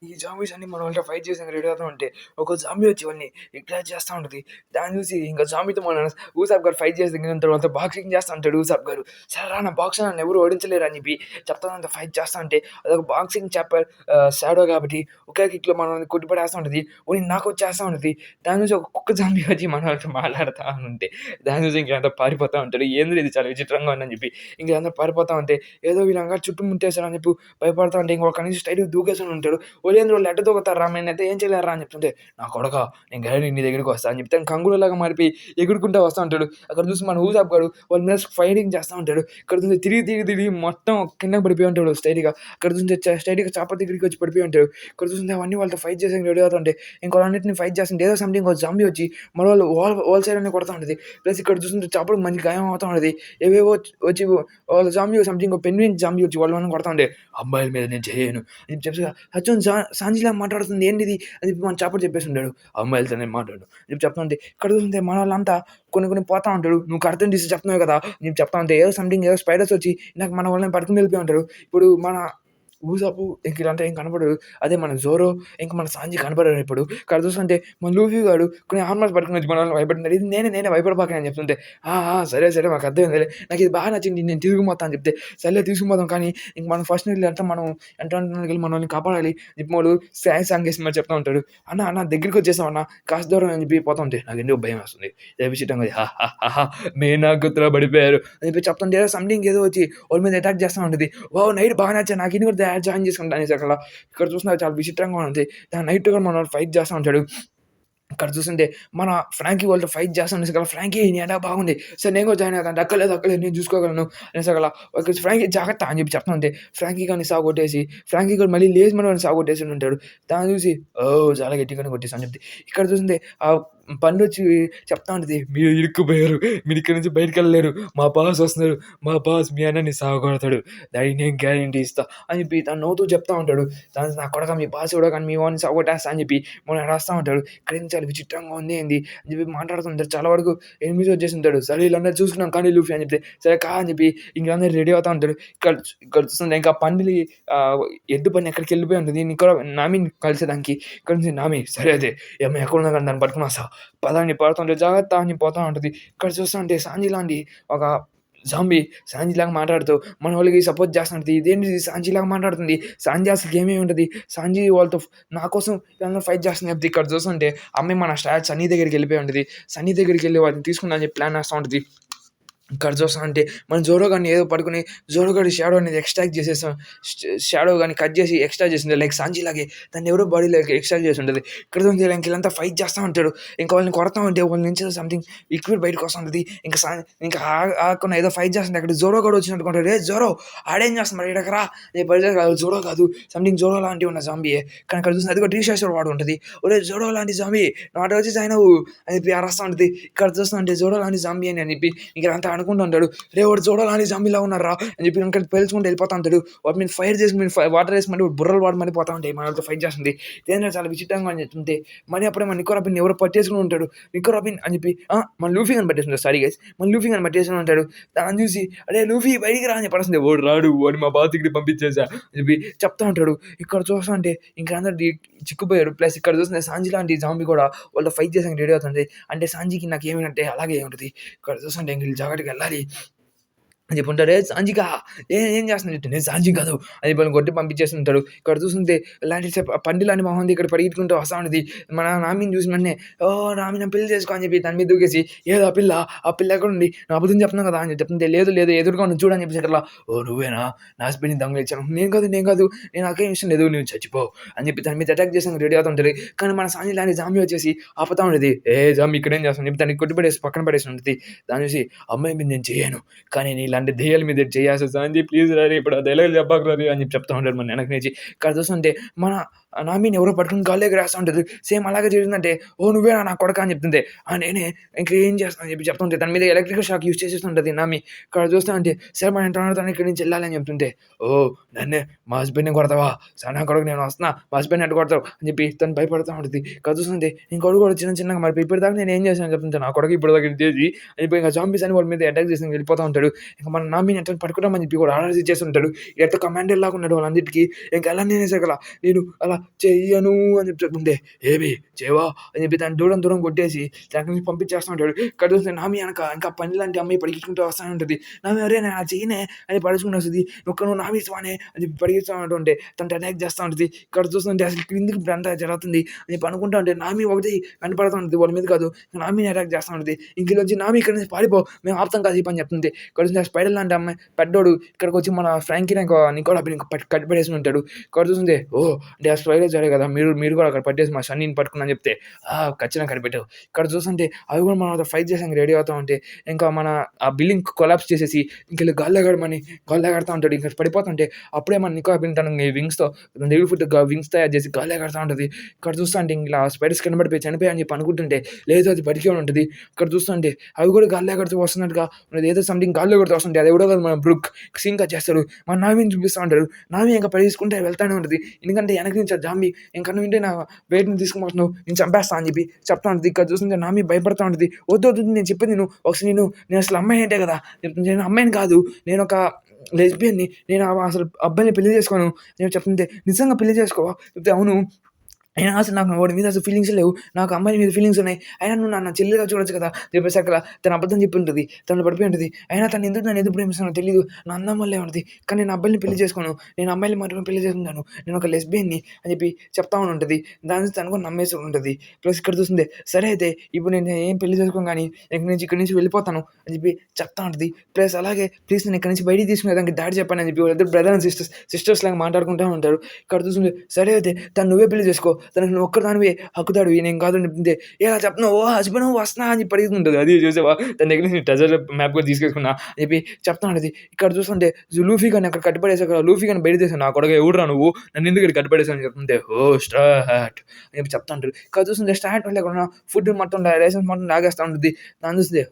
ఈ జాంబీస్ అన్ని మన వాళ్ళతో ఫైట్ చేసాక రెడీ అవుతూ ఉంటే ఒక జాంబీ వచ్చి వాళ్ళని ఇట్లా చేస్తూ ఉంటుంది దాన్ని చూసి ఇంకా జాంబీతో మన ఊసాబ్ గారు ఫైట్ చేసి దిగిన తర్వాత బాక్సింగ్ చేస్తూ ఉంటాడు ఊసాబ్ గారు సరే నా బాక్సింగ్ నన్ను ఎవరు ఓడించలేరు అని చెప్పి చెప్తానంత ఫైట్ చేస్తూ ఉంటే అదొక బాక్సింగ్ చాప్టర్ షాడో కాబట్టి ఒకే కిక్లో మనం కొట్టిపడేస్తూ ఉంటుంది ఓని నాకు వచ్చేస్తూ ఉంటుంది దాని నుంచి ఒక కుక్క జాంబీ వచ్చి మన వాళ్ళతో మాట్లాడుతూ ఉంటే దాని నుంచి ఇంకంతా పారిపోతూ ఉంటాడు ఏంది ఇది చాలా విచిత్రంగా ఉందని చెప్పి ఇంకంతా పారిపోతూ ఉంటే ఏదో వీళ్ళంగా చుట్టుముట్టేశారని చెప్పి భయపడతా ఉంటే ఇంకొక నుంచి స్టైల్ దూకేసి ఉంటాడు ఒలేంద్ర వాళ్ళు ఎట్ట దూకుతారా నేను అయితే ఏం చేయలేరా అని చెప్తుంటే నా కొడక నేను గైడ్ నీ దగ్గరికి వస్తా అని చెప్తే కంగులలాగా మారిపోయి ఎగురుకుంటూ వస్తూ ఉంటాడు అక్కడ చూసి మన ఊసాబ్ గారు వాళ్ళ మీద ఫైటింగ్ చేస్తూ ఉంటాడు ఇక్కడ చూసి తిరిగి మొత్తం కింద పడిపోయి ఉంటాడు స్టైల్గా అక్కడ చూసి స్టైల్గా చాప దగ్గరికి వచ్చి పడిపోయి ఉంటాడు ఇక్కడ చూసి అవన్నీ వాళ్ళతో ఫైట్ చేసి రెడీ అవుతుంటే ఇంకోన్నింటిని ఫైట్ చేస్తుంటే ఏదో సంథింగ్ ఒక జాంబీ వచ్చి మన వాళ్ళు వాల్ సైడ్ అన్ని కొడతా ఉంటుంది ప్లస్ ఇక్కడ చూస్తుంటే చాపలకు మంచి గాయం అవుతూ ఉంటుంది ఏవేవో వచ్చి వాళ్ళ జాంబీ సంథింగ్ పెన్విన్ జాంబీ వచ్చి వాళ్ళని కొడతా ఉంటే అబ్బాయిల మీద నేను చేయను అని చెప్పి సచిన్ సాంజిలా మాట్లాడుతుంది ఏంటిది అని చెప్పి మన చాపడు చెప్పేసి ఉంటాడు అమ్మాయిలతో నేను మాట్లాడు చెప్పి చెప్తా ఉంటే ఇక్కడ చూస్తుంటే మన వాళ్ళంతా కొన్ని పోతా ఉంటాడు నువ్వు అర్థం చేసి చెప్తున్నావు కదా నేను చెప్తా ఉంటే ఏదో సంథింగ్ ఏదో స్పైడర్స్ వచ్చి నాకు మన వాళ్ళని పట్టుకుని వెళ్ళిపోయి ఉంటారు ఇప్పుడు మన ఊసాపు ఇంక ఇలాంటి ఏం కనపడడు అదే మన జోరో ఇంకా మన సాంజి కనపడారు ఇప్పుడు ఇక్కడ చూస్తుంటే మన లూఫీ గాడు కొన్ని ఆర్మర్స్ పట్టుకుని వచ్చి మన వాళ్ళని భయపడుతున్నాడు ఇది నేనే భయపడబాక అని చెప్తుంటే సరే మాకు అర్థమైంది నాకు ఇది బాగా నచ్చింది నేను తీసుకుపోతా అని చెప్తే సరే తీసుకుపోతాం కానీ ఇంక మనం ఫస్ట్ అంతా మనం వెళ్ళి మన వాళ్ళని కాపాడాలి చెప్పి వాళ్ళు సాంగ్ వేసి మరి చెప్తా ఉంటాడు అన్న దగ్గరికి వచ్చేసాం అన్న కాస్త దూరం అని చెప్పి పోతా ఉంటే నాకు ఎందుకు భయం వస్తుంది విచిత్రంగా మే నాకు పడిపోయారు అని చెప్పి చెప్తుంటే ఏదో సంథింగ్ ఏదో వచ్చి వాళ్ళ మీద అటాక్ చేస్తూ ఉంటుంది నైట్ బాగా నచ్చా నాకు ఇది కూడా జాయిన్ చేసుకుంటాను అక్కడ ఇక్కడ చూస్తున్నా చాలా విచిత్రంగా ఉంది దాని నైట్ కూడా మనం ఫైట్ చేస్తూ ఉంటాడు ఇక్కడ చూస్తుంటే మన ఫ్రాంకీ వాళ్ళతో ఫైట్ చేస్తాను సగల ఫ్రాంకీ నీ ఎలా బాగుంది సరే నేను కూడా జాయిన్ అవుతాను అక్కలేదు నేను చూసుకోగలను నేను సగల ఫ్రాంకీ జాగ్రత్త అని చెప్పి చెప్తా ఉంటే ఫ్రాంకీ కానీ సాగొట్టేసి ఫ్రాంకీ కూడా మళ్ళీ లేచి మనం సాగొట్టేసి ఉంటాడు దాన్ని చూసి చాలా గట్టిగానే కొట్టేసి అని చెప్తే ఇక్కడ చూస్తుంటే ఆ పండు వచ్చి చెప్తా ఉంటుంది మీరు ఇరుక్కుపోయారు మీరు ఇక్కడ నుంచి బయటకు వెళ్ళలేరు మా బాస్ వస్తున్నారు మా బాస్ మీ అన్నని సాగొడతాడు దానికి నేను గ్యారంటీ ఇస్తా అని చెప్పి తను నవ్వుతూ చెప్తా ఉంటాడు దాని నా కొడక మీ బాస్ కూడా కానీ మీ వాడిని సాగొట్టేస్తా అని చెప్పి మనం రాస్తూ ఉంటాడు ఇక్కడ ఏం చాలా విచిత్రంగా ఉంది ఏంది అని చెప్పి మాట్లాడుతుంటారు చాలా వరకు ఎనిమిది వచ్చేసి ఉంటాడు సరే వీళ్ళందరూ చూసుకున్నాం కానీ లూఫీ అని చెప్తే సరే అని చెప్పి ఇంకందరూ రెడీ అవుతూ ఉంటాడు ఇక్కడ చూస్తుంటే ఇంకా పందిలి ఎద్దు పని ఎక్కడికి వెళ్ళిపోయి ఉంటుంది ఇక్కడ నామి కలిసేదానికి ఇక్కడ నుంచి నామి సరే అదే ఏమో ఎక్కడ ఉన్నా కానీ దాన్ని పట్టుకుని వస్తా పదాన్ని పడుతుంటే జాగ్రత్త అని పోతూ ఉంటుంది ఇక్కడ చూస్తుంటే సాంజీ లాంటి ఒక జాంబీ సాంజీలాగా మాట్లాడుతూ మన వాళ్ళకి సపోర్ట్ చేస్తుంటుంది ఇదేంటి సాంజీలాగా మాట్లాడుతుంది సాంజీ అసలు ఏమేమి ఉంటుంది సాంజీ వాళ్ళతో నా కోసం ఏమన్నా ఫైట్ చేస్తుంది ఇక్కడ చూస్తుంటే అమ్మాయి మన స్టార్ట్ సన్నీ దగ్గరికి వెళ్ళిపోయి ఉంటుంది సన్నీ దగ్గరికి వెళ్ళి వాళ్ళని తీసుకుందని చెప్పి ప్లాన్ వేస్తూ ఉంటుంది ఇక్కడ చూస్తా అంటే మనం జోరో కానీ ఏదో పడుకుని జోరో గారి షాడో అనేది ఎక్స్ట్రాక్ట్ చేసేస్తాం షాడో కానీ కట్ చేసి ఎక్స్ట్రా చేసింది లైక్ సాంజీలాగే దాన్ని ఎవరో బాడీలోకి ఎక్స్ట్రాక్ట్ చేసి ఉంటుంది ఇక్కడ నుంచి ఇంకెళ్ళంతా ఫైట్ చేస్తూ ఉంటాడు ఇంకా వాళ్ళని కొడతా ఉంటే వాళ్ళ నుంచి సంథింగ్ లిక్విడ్ బయటకు వస్తుంటుంది ఇంకా ఆకుండా ఏదో ఫైట్ చేస్తుంది అక్కడ జోరో కూడా వచ్చినట్టుకుంటాడు రే జోరో ఆడేం చేస్తున్నాడు ఇక్కడ రా కాదు జోరో కాదు సంథింగ్ జోరో లాంటివి ఉన్న జాంబీయే కానీ ఇక్కడ చూస్తే అది కూడా రీషాషర్ వాడు ఉంటుంది ఒరే జోరో లాంటి జాంబీ నాట వచ్చి జాయిన్ అవ్వు అని చెప్పి అరస్తూ ఉంటుంది ఇక్కడ చూస్తుంటే జోరో లాంటి జాంబీ అని చెప్పి ఇక్కడ అంతా అనుకుంటూ ఉంటాడు, రే వాడు చూడాలని జంబీలా ఉన్నారా అని చెప్పి ఇంకా పేల్చుకుంటూ వెళ్ళిపోతా ఉంటాడు. వాటి మీద ఫైర్ చేసి మీరు వాటర్ వేసుకుంటే బుర్రలు వాడు మరిపోతా ఉంటాయి, మనతో ఫైట్ చేస్తుంది. ఇదేంటో చాలా విచిత్రంగా అని చెప్తుంటే మరి అప్పుడే మన నికో రాబిన్ ఎవరో పట్టేసుకుని ఉంటాడు. నికో రాబిన్ అని చెప్పి మన లూఫీ అని పట్టేసుకుంటాడు. సారీ గైస్, మన లూఫీ అని పట్టేసుకుని ఉంటాడు. దాన్ని చూసి అరే లూఫీ బయటికి రా అని చెప్పాల్సిందే, వాడు రాడు, వాడు మా బాతికి పంపించేసా అని చెప్పి చెప్తా ఉంటాడు. ఇక్కడ చూస్తా అంటే ఇంకా అందరు చిక్కుపోయారు. ప్లస్ ఇక్కడ చూస్తే సాంజీ లాంటి జాంబీ కూడా వాళ్ళు ఫైట్ చేసాక రెడీ అవుతుంది. అంటే సాంజీకి నాకు ఏమిటంటే అలాగే ఉంటుంది. ఇక్కడ చూస్తుంటే ఇంక జాగ్రత్తగా వెళ్ళాలి అని చెప్పి ఉంటాడు. సాంజికా ఏం చేస్తున్నాడు, నేను సాంజీ కాదు అని చెప్పి కొట్టి పంపించేస్తుంటాడు. ఇక్కడ చూస్తుంటే ఇలాంటి పండిలాంటి మొహం ఇక్కడ పరిగెత్తుకుంటూ వస్తా ఉంటుంది. మన నామిని చూసిన వెంటనే నామి నా పెళ్లి చేసుకో అని చెప్పి దాని మీద దూకేసి ఏదో ఆ పిల్ల ఎక్కడ ఉంది, నా అబద్ధం చెప్తున్నాను కదా అని చెప్తుంటే లేదు ఎదురుగా నువ్వు చూడని చెప్పేసి అట్లా నువ్వేనా నా హస్బెండ్ని దొంగలు ఇచ్చాను, నేను కాదు నేను నాకేం ఇష్టం లేదు, నువ్వు చచ్చిపో అని చెప్పి దాని మీద అటాక్ చేసాక రెడీ అవుతుంటుంది. కానీ మన సాంజీ లాంటి జాంబీ వచ్చేసి ఆపుతా ఉండేది. జాంబీ ఇక్కడ ఏం చేస్తాను చెప్పి దాన్ని కొట్టి పడేసి పక్కన పడేసి ఉంటుంది. దాని చూసి అమ్మాయి మీద నేను చేయను, కానీ నీ అంటే దెయ్యాల మీద చేయాల్సి సాంజీ ప్లీజ్ రారి ఇప్పుడు ఆ డైలాగ్ చెప్పాక రారి అని చెప్పి చెప్తా ఉంటాడు. మన వెనక నుంచి ఇక్కడ చూస్తుంటే మన నామీని ఎవరో పట్టుకుని గాల్లోకి రాస్తూ ఉంటుంది. సేమ్ అలాగే జరిగిందంటే నువ్వేనా నా కొడక అని చెప్తుంటే నేనే ఇంకా ఏం చేస్తాను అని చెప్పి చెప్తుంటే దాని మీద ఎలక్ట్రికల్ షాక్ యూజ్ చేసేస్తుంటుంది నామి. ఇక్కడ చూస్తా అంటే సరే మన ఎంటర్ ఇక్కడి నుంచి వెళ్ళాలని చెప్తుంటే నన్నే మా హస్బెండ్ని కొడతావా, సరే నా కొడుకు నేను వస్తున్నా, మా హస్బెండ్ ఎట్టు కొడతావు అని చెప్పి తను భయపడుతూ ఉంటుంది. ఇక్కడ చూస్తుంటే ఇంకొడు కూడా చిన్నగా మరి ఇప్పటిదాకా నేను ఏం చేశాను చెప్తుంటే నా కొడుకు ఇప్పుడు దగ్గర చేసి అని చెప్పి ఇంకా జాంబీస్ అని వాళ్ళ మీద అటాక్ చేసి వెళ్ళిపోతూ ఉంటాడు. ఇంకా మన నామీని ఎట్లా పట్టుకుంటామని చెప్పి కూడా ఆర్డర్ చేస్తుంటాడు. ఎట్లా కమాండర్ లాగా ఉన్నాడు వాళ్ళందరికీ. ఇంకా ఎలా నేనేసగల నేను అలా చెయ్యను అని చెప్పి చెప్తుంటే ఏవి చేయవా అని చెప్పి దాన్ని దూరం కొట్టేసి దాని నుంచి పంపించేస్తూ ఉంటాడు. ఇక్కడ చూస్తే నామి వెనక ఇంకా పని లాంటి అమ్మాయి పరిగెత్తుకుంటూ వస్తూ ఉంటుంది. నామి అరే నేను ఆ చెయ్యనే అని పడుచుకుని వస్తుంది. నువ్వు నామి ఇస్తావానే అని చెప్పి పరిగెత్తూ ఉంటుంటే తను అటాక్ చేస్తూ ఉంటుంది. ఇక్కడ చూస్తుంటే అసలు క్రిందికి అంతా జరుగుతుంది అని చెప్పి అనుకుంటా ఉంటే నామి ఒకటి కనపడుతూ ఉంటుంది, వాళ్ళ మీద కాదు నామిని అటాక్ చేస్తూ ఉంటుంది. ఇంకలోంచి నామి ఇక్కడ నుంచి పారిపో, మేము ఆపుతాం కాదు ఈ పని చెప్తుంది. ఇక్కడ నుంచి స్పైడర్ లాంటి అమ్మాయి పెద్దోడు ఇక్కడికి వచ్చి మన ఫ్రాంకీని నికోలా కట్టిపడేసి ఉంటాడు. ఇక్కడ చూస్తుంటే అంటే ఆ స్పైడర్ సరే కదా మీరు కూడా అక్కడ పట్టేసి మా సన్నీని పట్టుకుని చెప్తే ఖచ్చితంగా కనిపెట్టావు. ఇక్కడ చూస్తుంటే అవి కూడా మనం ఫైట్ చేసాక రెడీ అవుతా ఉంటే ఇంకా మన ఆ బిల్డింగ్ కొలాప్స్ చేసేసి ఇంకెళ్ళి గాల్లెగడతా ఉంటాడు. ఇంకా పడిపోతుంటే అప్పుడే మన నికో తన వింగ్స్తో వింగ్స్ తయారు చేసి గాల్లెగడతా ఉంటుంది. ఇక్కడ చూస్తా అంటే ఇలా స్పైడర్స్ కనబడిపోయి చనిపోయి అని చెప్పి అనుకుంటుంటే లేదు అది బతికే ఉంటుంది. ఇక్కడ చూస్తుంటే అవి కూడా గాల్లెగడుతూ వస్తున్నట్టుగా ఏదో సంథింగ్ గాల్లో కొడుతూ వస్తుంటే అది ఎవడో కదా మన బ్రుక్ సింక్ చేస్తాడు. మన నామిని చూపిస్తూ ఉంటాడు. నామి ఇంకా పరిగెత్తుకుంటే వెళ్తానే ఉంటుంది. ఎందుకంటే వెనక నుంచి ఆ జాంబీ ఇంకా నువ్వు వింటే నా వెయిట్ని తీసుకుపోతున్నావు, నేను చంపేస్తా అని చెప్పి చెప్తా ఉంటుంది. ఇక్కడ చూస్తుంటే నామి భయపడతా ఉంటుంది. వద్దు నేను చెప్పేది ఒకసారి నేను అసలు అమ్మాయి అంటే కదా చెప్తుంది. నేను అమ్మాయిని కాదు, నేను ఒక లెస్బియన్ని, నేను అసలు అబ్బాయిని పెళ్లి చేసుకోను నేను చెప్తుంటే నిజంగా పెళ్లి చేసుకోవా చెప్తే అవును, అయినా అసలు నాకు వాడి మీద అసలు ఫీలింగ్స్ లేవు, నాకు అమ్మాయి మీద ఫీలింగ్స్ ఉన్నాయి, అయినా నువ్వు నా చెల్లిగా చూడొచ్చు కదా చెప్పేసి అక్కడ తన అబద్ధం చెప్పి ఉంటుంది, తను పడిపోయి ఉంటుంది. అయినా తను నన్ను ఎందుకు ప్రేమిస్తానో తెలియదు, నా అందం వల్లే ఉంటుంది, కానీ నేను అబ్బాయిని పెళ్లి చేసుకోను, నేను అమ్మాయిని మాత్రమే పెళ్లి చేసుకుంటాను, నేను ఒక లెస్బియన్ని అని చెప్పి చెప్తా ఉంటుంది. దాని నుంచి తను కూడా నమ్మేసి ఉంటుంది. ప్లస్ ఇక్కడ చూస్తుంది సరే అయితే ఇప్పుడు నేను ఏం పెళ్లి చేసుకోను కానీ ఇక్కడి నుంచి వెళ్ళిపోతాను అని చెప్పి చెప్తా ఉంటుంది. ప్లస్ అలాగే ప్లీజ్ నేను ఇక్కడి నుంచి బయటికి తీసుకునే దానికి డాడీ చెప్పాను అని చెప్పి వాళ్ళిద్దరు బ్రదర్ అండ్ సిస్టర్స్ లాగా మాట్లాడుకుంటూ ఉంటారు. ఇక్కడ చూస్తుంది సరే అయితే తను నువ్వే పెళ్లి చేసుకో, తనకు నువ్వు ఒక్కదానివే హక్కుతాడు, నేను కాదు చెప్తుంటే ఎలా చెప్తున్నావు హస్బెండ్ వస్తున్నా అని చెప్పి అడుగుతుంటుంది. అది చూసావా తన దగ్గర నుంచి ట్రెజర్ మ్యాప్ కూడా తీసుకెసుకున్నా అని చెప్పి చెప్తా ఉంటుంది. ఇక్కడ చూస్తుంటే లూఫీ కానీ అక్కడ కట్టుబడేసాక లూఫీ కానీ బయట చేశాను, నా కొడుకు ఎవడురా నువ్వు నన్ను ఎందుకు ఇక్కడ కట్టుబడేసాను అని చెప్తుంటే స్టార్ట్ అని చెప్పి చెప్తా ఉంటారు. ఇక్కడ చూస్తుంటే స్టార్ట్ లేకుండా ఫుడ్ మొత్తం లైసెన్స్ మొత్తం లాగేస్తూ ఉంటుంది. దాన్ని చూస్తే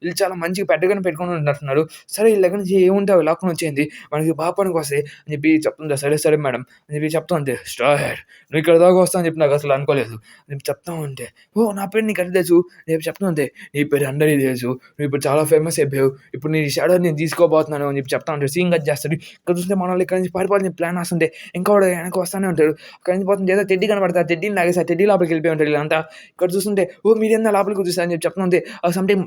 వీళ్ళు చాలా మంచిగా పెట్టుకొని ఉంటున్నారు. సరే వీళ్ళ దగ్గర నుంచి ఏముంటే అవి లాక్కొని వచ్చేయండి, మనకి పాపానికి వస్తాయి అని చెప్పి చెప్తుంటా. సరే మేడం అని చెప్పి చెప్తా ఉంటే స్టార్ట్ నువ్వు ఇక్కడ దాకా వస్తా అని చెప్పి నాకు అసలు అనుకోలేదు నేను చెప్తా ఉంటే నా పేరు నీకు అన్ని తెలుసు నేను చెప్తా ఉంటే నీ పేరు అందరికీ తెలుసు, నువ్వు ఇప్పుడు చాలా ఫేమస్ అయిపోయావు, ఇప్పుడు నీ షాడో నేను తీసుకోబోతున్నాను అని చెప్పి చెప్తా ఉంటాడు. సీన్ కట్ చేస్తాడు. ఇక్కడ చూస్తే మన వాళ్ళు ఇక్కడ నుంచి పారిపోవాలని ప్లాన్ వస్తుంటే ఇంకా వాడు వెనక వస్తానే ఉంటాడు. అక్కడ నుంచి పోతుంది ఏదో తెడ్డి కనబడతారు, తెడ్డిని లాగేసి ఆ తెడ్డి లోపలికి వెళ్ళిపోయి ఉంటాడు. ఇలా ఇక్కడ చూస్తుంటే మీరేందా లోపలికి వచ్చేస్తా అని చెప్పి చెప్తా ఉంటే సమ్టైమ్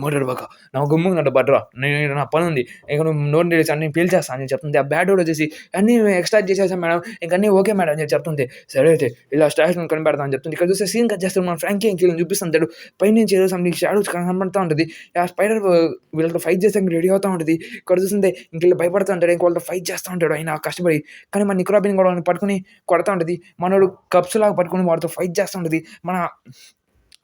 మోటాడు బాక నా గుమ్ముకున్నట్టు బట్రా నేను నా పని ఉంది, ఇంకా నువ్వు నోట్ తెలిసి అన్ని పీల్చేస్తాను అని చెప్తుంది. ఆ బ్యాడ్ వచ్చేసి అన్నీ ఎక్స్ట్రా చేసేసాను మేడం, ఇంకా అన్నీ ఓకే మేడం అని చెప్పి చెప్తుంది. సరే అయితే ఇలా స్టాచ్యూని కనిపెడతా అని చెప్తుంది. ఇక్కడ చూస్తే సీన్ కట్ చేస్తాడు, మన ఫ్రాంకీ ఇంకేం చూపిస్తుంటాడు. పైనుంచి ఏదో సంథింగ్ షాడోస్ కనబడుతూ ఉంటుంది. ఆ స్పైడర్ వీళ్ళతో ఫైట్ చేస్తే రెడీ అవుతూ ఉంటుంది. ఇక్కడ చూస్తుంటే ఇంకెళ్ళి భయపడుతూ ఉంటాడు, ఇంక వాళ్ళతో ఫైట్ చేస్తూ ఉంటాడు ఆయన కష్టపడి. కానీ మన నికో రాబిన్ కూడా పట్టుకుని కొడతా ఉంటుంది. మనోడు కప్స్ లాగా పట్టుకుని వాడితో ఫైట్ చేస్తూ ఉంటుంది. మన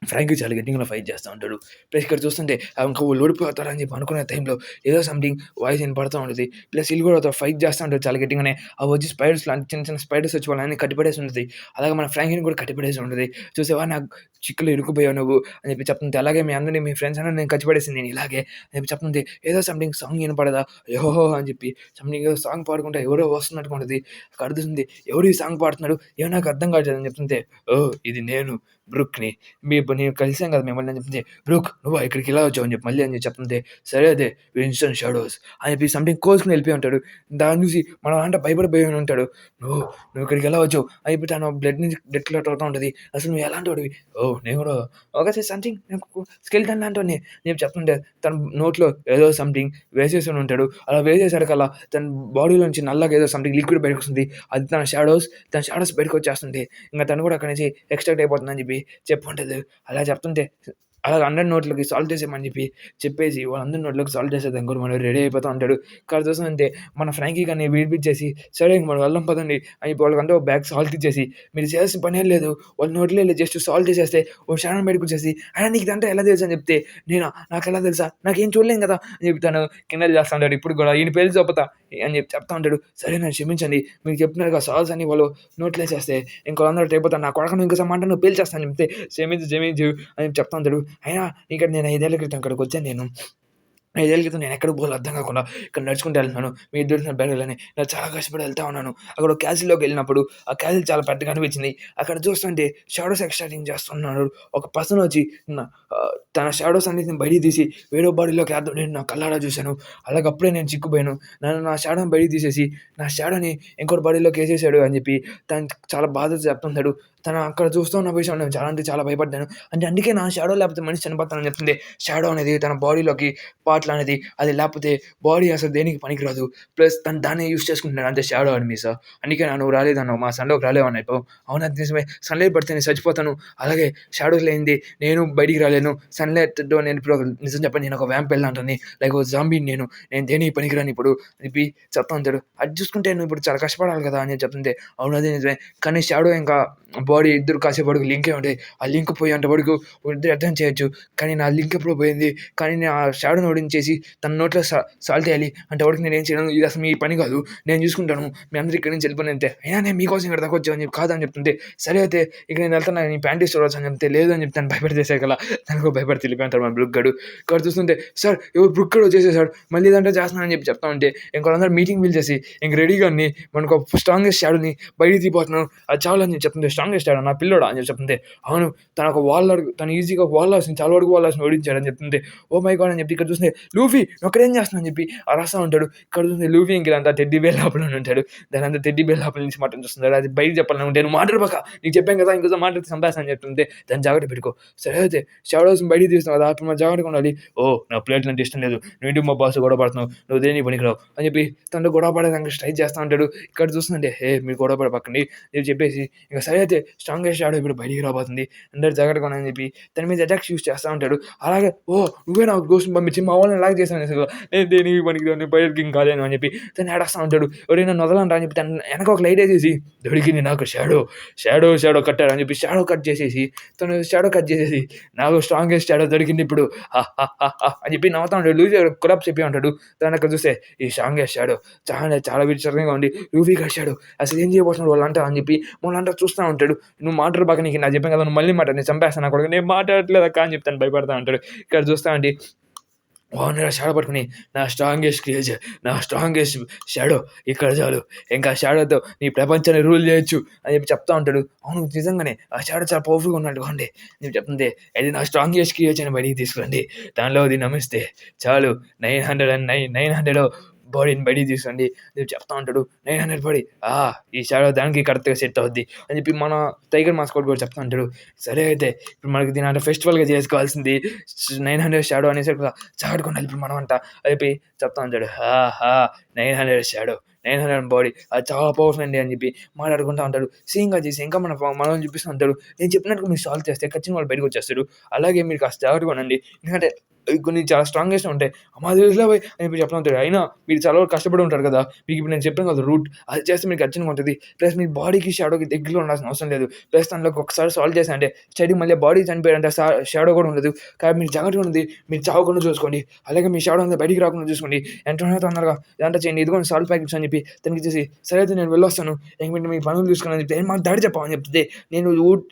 ఫ్రాంకీ చాలా గట్టిగా ఫైట్ చేస్తా ఉంటాడు. ప్లస్ ఇక్కడ చూస్తుంటే ఇంకా వాళ్ళు ఓడిపోతారని చెప్పి అనుకునే టైంలో ఏదో సంథింగ్ వాయిస్ వినపడతా ఉంటది. ప్లస్ వీళ్ళు కూడా ఫైట్ చేస్తా ఉంటారు చాలా గట్టిగానే. అవి వచ్చి స్పైడర్స్ లాంటి చిన్న చిన్న స్పైడర్స్ వచ్చి వాళ్ళని కట్టిపడేసి ఉంటది. అలాగే మన ఫ్రాంకీని కూడా కట్టిపడేసి ఉంటది. చూసావా నాకు చిక్కులో ఇరుక్కుపోయావు నువ్వు అని చెప్పి చెప్తుంది. అలాగే మీ అందరిని మీ ఫ్రెండ్స్ అందరిని నేను కట్టిపడేసింది నేను ఇలాగే అని చెప్పి చెప్తుంది. ఏదో సంథింగ్ సాంగ్ వినపడదా యోహో అని చెప్పి సంథింగ్ ఏదో సాంగ్ పాడుకుంటే ఎవరో వస్తున్నట్టుగా ఉంటది. అడుగుతుంది ఎవరు ఈ సాంగ్ పాడుతున్నాడు ఏమో నాకు అర్థం కావట్లేదు అని చెప్తుంటే ఓహ్! ఇది నేను బ్రూక్‌ని. నేను కలిసాం కదా మిమ్మల్ని అని చెప్తే, "బ్రూక్ నువ్వా ఇక్కడికి ఇలా వచ్చావు" అని చెప్పి మళ్ళీ అని చెప్తుంటే, "సరే అదే విన్స్టన్ షాడోస్" అని చెప్పి సంథింగ్ కోసుకొని వెళ్ళిపోయి ఉంటాడు. దాన్ని చూసి మన దాంట్లో భయపడిపోయి ఉంటాడు. నువ్వు ఇక్కడికి ఎలా వచ్చావు" అని చెప్పి తన బ్లడ్ నుంచి బ్లడ్ క్లాట్ అవుతా ఉంటది. "అసలు నువ్వు ఎలాంటోడివి?" "ఓహ్! నేను కూడా సంథింగ్ నాకు స్కెలిటన్ లాంటోడిని" అని చెప్పి చెప్తుంటే తన నోట్లో ఏదో సంథింగ్ వేసేసి ఉంటాడు. అలా వేసేసరికల్లా తన బాడీలో నుంచి నల్లగా ఏదో సంథింగ్ లిక్విడ్ బయటకొస్తుంది. అది తన షాడోస్ బయటకొచ్చేస్తుంది. ఇంక తను కూడా అక్కడి నుంచి ఎక్స్‌ట్రాక్ట్ అయిపోతుందని చెప్పి చెప్పుంటది. అలా చెప్తుంటే అలాగ అందరి నోట్లోకి సాల్ట్ ఏసేయమని చెప్పేసి వాళ్ళందరి నోట్లోకి సాల్ట్ ఏసేద్దాం కూడా మనం రెడీ అయిపోతా ఉంటాడు. ఇక్కడ చూస్తుంటే మన ఫ్రాంకీ గారిని విడిపించేసి సరే ఇంక మనం వెళ్దాం పదండి అని వాళ్ళకంతా ఒక బ్యాగ్ సాల్ట్ ఇచ్చేసి మీరు చేయాల్సిన పనేం లేదు. వాళ్ళ నోట్లో ఎళ్లి జస్ట్ సాల్ట్ ఏసేస్తే ఓ క్షణం బయటకొచ్చేసి అయినా నీకు ఇదంతా ఎలా తెలుసు అని చెప్తే నేనా నాకెలా తెలుసా? నాకేం చూడలేం కదా! అని చెప్పి తను కిందన చేస్తా ఉంటాడు. ఇప్పుడు కూడా ఈయన పేర్లు చెప్పుతా అని చెప్పి చెప్తా ఉంటాడు. సరే నన్ను క్షమించండి. మీకు చెప్పినట్టుగా సాల్ట్స్ అన్ని వాళ్ళు నోట్లో ఏసేస్తే ఇంకోళ్ళందరూ అయిపోతారు. నా కొడకా నువ్వు ఇంకోసారి మాట నువ్వు పేల్చేస్తా అని చెప్తే క్షమించు అని చెప్తా ఉంటాడు. అయినా ఇక్కడ నేను 5 ఏళ్ల క్రితం ఇక్కడికొచ్చాను నేను. 5 ఏళ్ల క్రితం నేనెక్కడికి పోవాలో అర్థం కాకుండా ఇక్కడ నడుచుకుంటూ వెళ్తున్నాను. మీ ఇద్దరు బెరగలని నేను చాలా కష్టపడి వెళ్తా ఉన్నాను. అక్కడ ఒక క్యాసిల్‌లోకెళ్ళినప్పుడు ఆ క్యాసిల్ చాలా పెద్దగా అనిపించింది. అక్కడ చూస్తుంటే షాడోస్ ఎక్స్ట్రాక్టింగ్ చేస్తున్నాడు. ఒక పర్సన్ వచ్చి నా తన షాడోస్ అన్నిటిని బయటికి తీసి వేరే బాడీలోకి ఏద్దాం నేను నా కళ్ళారా చూశాను. అలాగ అప్పుడే నేను చిక్కుపోయాను. నా షాడోని బయటికి తీసేసి నా షాడోని ఇంకోటి బాడీలోకి ఏసేసాడు అని చెప్పి తను చాలా బాధతో చెప్తుంటాడు. తను అక్కడ చూస్తూ ఉన్న విషయం నేను చాలా అంటే చాలా భయపడ్డాను. అంటే అందుకే నా షాడో లేకపోతే మనిషి చనిపోతానని చెప్తుంది. షాడో అనేది తన బాడీలోకి పార్ట్ అనేది అది లేకపోతే బాడీ అసలు దేనికి పనికిరాదు. ప్లస్ తను దాన్నే యూజ్ చేసుకుంటున్నాడు అంతే షాడో ఎనిమీస్. అందుకే నువ్వు రాలేదన్నావు. మా సన్‌లోకి రాలేవన్నావు. అవును అది నిజమే. సన్‌లైట్ పడితే నేను చచ్చిపోతాను. అలాగే షాడోస్ లేనిదే నేను బయటికి రాలేను. సన్‌లైట్‌తో నేను ఇప్పుడు నిజం చెప్పండి నేను ఒక వ్యాంపైర్ లాంటోడిని. లైక్ ఒక జాంబీని నేను. నేను దేనికి పనికిరాను ఇప్పుడు అని చెప్పి చెప్తా ఉంటాడు. అది చూసుకుంటే నువ్వు ఇప్పుడు చాలా కష్టపడాలి కదా! అని చెప్తుంటే అవును అదే నిజమే. కానీ షాడో ఇంకా బాడీ ఇద్దరు కాసేపటికి లింకే ఉంటాయి. ఆ లింక్ పోయేంత వరకు ఇద్దరు యుద్ధం చేయొచ్చు. కానీ నా లింక్ ఎప్పుడో పోయింది. కానీ నేను ఆ షాడోని ఓడించేసి తన నోట్లో సాల్ట్ ఎయాలి. అంతవరకు నేనేం చేయను. ఇది అసలు మీ పని కాదు. నేను చూసుకుంటాను. మీ అందరూ ఇక్కడి నుంచి వెళ్ళిపోండి అంతే. అయినా నేను మీకోసం ఇక్కడ దాకా వచ్చాను అని చెప్పి కాదని చెప్తుంటే సరే అయితే ఇక నేను వెళ్తున్నా నీ ప్యాంటీస్ చూడవచ్చు అని చెప్తే లేదు అని చెప్తే తను భయపడిచేసాకలా తనకు భయపడి వెళ్ళిపోయింటాడు మన బ్రూక్ గాడు. ఇక్కడ చూస్తుంటే సార్ ఎవరు బ్రూక్ గాడు వచ్చేసేసాడు. మళ్ళీ ఇదంతా చేస్తున్నానని చెప్పి చెప్తా ఉంటే ఇంకోళ్ళందరూ మీటింగ్ పిలిచేసి ఇంక రెడీగా అన్ని మనకు స్ట్రాంగెస్ట్ షాడోని బయటికి తీయబోతున్నాను. అది చాలని చెప్పి చెప్తుంటే స్ట్రాంగెస్ట్ షాడో నా పిల్లోడా అని చెప్పి చెప్తుంటే అవును తను ఒక తను ఈజీగా వాల్‌రస్‌ని చాలా వరకు వాల్‌రస్‌ని ఓడించాడని చెప్తుంటే ఓహ్ మై గాడ్ అని చెప్పి ఇక్కడ చూస్తే లూఫీ నువ్వక్కడేం చేస్తున్నావు అని చెప్పి అరస్తా ఉంటాడు. ఇక్కడ చూస్తే లూఫీ ఇంక ఇదంతా టెడ్డీ బేర్ లోపలనే ఉంటాడు. దానంతా టెడ్డీ బేర్ లోపల నుంచి మాటలు చూస్తున్నాడు. అది బయటికి చెప్పాలనుకుంటే నువ్వు మాట్లాడబాక నీకు చెప్పాను కదా ఇంకోసారి మాట్లాడితే చంపేస్తా అని చెప్తుంటే దాన్ని జాగ్రత్త పెట్టుకో. సరే అయితే షాడోస్‌ని బయటికి తీస్తున్నావు కదా అప్పుడు మనం జాగ్రత్తగా ఉండాలి. ఓహ్! నాకు ప్లేట్లు అంటే ఇష్టం లేదు. నువ్వు ఇంటికి మా బాస్ గొడవ పడుతున్నావు. నువ్వు దేనికి పనికిరావు అని చెప్పి తనతో గొడవ పడేదానికి ట్రై చేస్తా ఉంటాడు. ఇక్కడ చూస్తుంటే మీరు గొడవ పడబాకండి అని చెప్పేసి ఇక సరే అయితే స్ట్రాంగెస్ట్ షాడో ఇప్పుడు బయటికి రాబోతుంది. అందరూ జాగ్రత్తగా ఉండండి అని చెప్పి తన మీద అటాక్స్ యూజ్ చేస్తా ఉంటాడు. అలాగే ఓహ్! నువ్వే నాకు గోస్ట్‌ని పంపించి మా వాళ్ళని ఇలాగ చేసావు అనేసి నేను దేనికి పనికిరాను బయటికి ఇంకా కాలేను అని చెప్పి తను ఏడుస్తా ఉంటాడు. ఒరేయ్ నన్ను వదలండ్రా అని చెప్పి తను వెనక ఒక లైట్ ఏసేసి దొరికింది నాకు షాడో కట్టాడు అని చెప్పి షాడో కట్ చేసేసి తను షాడో కట్ చేసేసి నాకు స్ట్రాంగెస్ట్ షాడో దొరికింది ఇప్పుడు అని చెప్పి నవ్వుతా ఉంటాడు. లూఫీ కొలాప్స్ చెప్పి ఉంటాడు. తను అక్కడ చూస్తే ఈ స్ట్రాంగెస్ట్ షాడో చాలా విచిత్రంగా ఉంది. లూఫీ కట్టాడు అసలు ఏం చేయబోతున్నాడు వాళ్ళంతా అని చెప్పి వాళ్ళంతా చూస్తూ ఉంటాడు. నువ్వు మాట్లాడబాక నీకు నాకు చెప్పాను కదా నువ్వు మళ్ళీ మాట్లాడు నేను చంపేస్తాను నా కొడుకు నేను మాట్లాడట్లేదు అక్క అని చెప్తాను భయపడతా ఉంటాడు. ఇక్కడ చూస్తా అండి వాడిని షాడో పట్టుకొని నా స్ట్రాంగెస్ట్ షాడో ఇక్కడ చాలు. ఇంకా షాడోతో నీ ప్రపంచాన్ని రూల్ చేయొచ్చు అని చెప్పి చెప్తా ఉంటాడు. అవును నిజంగానే ఆ షాడో చాలా పవర్‌ఫుల్‌గా ఉన్నాడు అండి. నేను చెప్తుంటే ఇది నా స్ట్రాంగెస్ట్ క్రియేచర్‌ని బయటికి తీసుకురండి. దానిలో అది నమిస్తే చాలు 900 బాడీని బయటికి తీసుకురండి అని చెప్తా ఉంటాడు. 900 బాడీ ఈ షాడో దానికి కరెక్ట్‌గా సెట్ అవుద్ది అని చెప్పి మన టైగర్ మాస్కోట్ కూడా చెప్తా ఉంటాడు. సరే అయితే ఇప్పుడు మనకి దీని అంటే ఫెస్టివల్‌గా చేసుకోవాల్సింది 900 షాడో అనేసి చాటుకొని ఇప్పుడు మనమంతా అని చెప్పి చెప్తా ఉంటాడు. 900 షాడో 900 బాడీ అది చాలా పవర్ఫుల్ అండి అని చెప్పి మాట్లాడుకుంటా ఉంటాడు. సీన్‌గా చేసి ఇంకా మనల్ని చూపిస్తూ ఉంటాడు. నేను చెప్పినట్టుగా మీరు సాల్వ్ చేస్తే ఖచ్చితంగా వాడు బయటకొచ్చేస్తాడు. అలాగే మీరు కాస్త జాగ్రత్తగా ఉండండి. ఎందుకంటే కొన్ని చాలా స్ట్రాంగెస్ట్ ఉంటాయి. మాకు తెలుసులే బయ్ అని చెప్పి చెప్తా ఉంటాడు. అయినా మీరు చాలా వరకు కష్టపడి ఉంటారు కదా! మీకు ఇప్పుడు నేను చెప్పాను కదా రూట్ అది చేస్తే మీకు ఖచ్చితంగా ఉంటది. ప్లస్ మీ బాడీకి షాడోకి దగ్గరలో ఉండాల్సిన అవసరం లేదు. ప్లస్ దాంట్లోకి ఒకసారి సాల్వ్ చేశారంటే స్టడీ మళ్ళీ బాడీ చనిపోయారంటే షాడో కూడా ఉండదు. కాబట్టి మీరు జాగ్రత్తగా ఉండి మీరు చావకుండా చూసుకోండి. అలాగే మీ షాడో అంతా బయటికి రాకుండా చూసుకోండి. ఎంతైనా తొందరగా ఇదంతా చేయండి. ఇదిగోండి సాల్ట్ ప్యాకెట్స్ అని చెప్పి తనకిచ్చేసి సరే అయితే నేను వెళ్ళొస్తాను. ఇంక మీరు మీ పనులు చూసుకోండి అని చెప్తే మాకు దాడి చెప్పమని చెప్తే నేను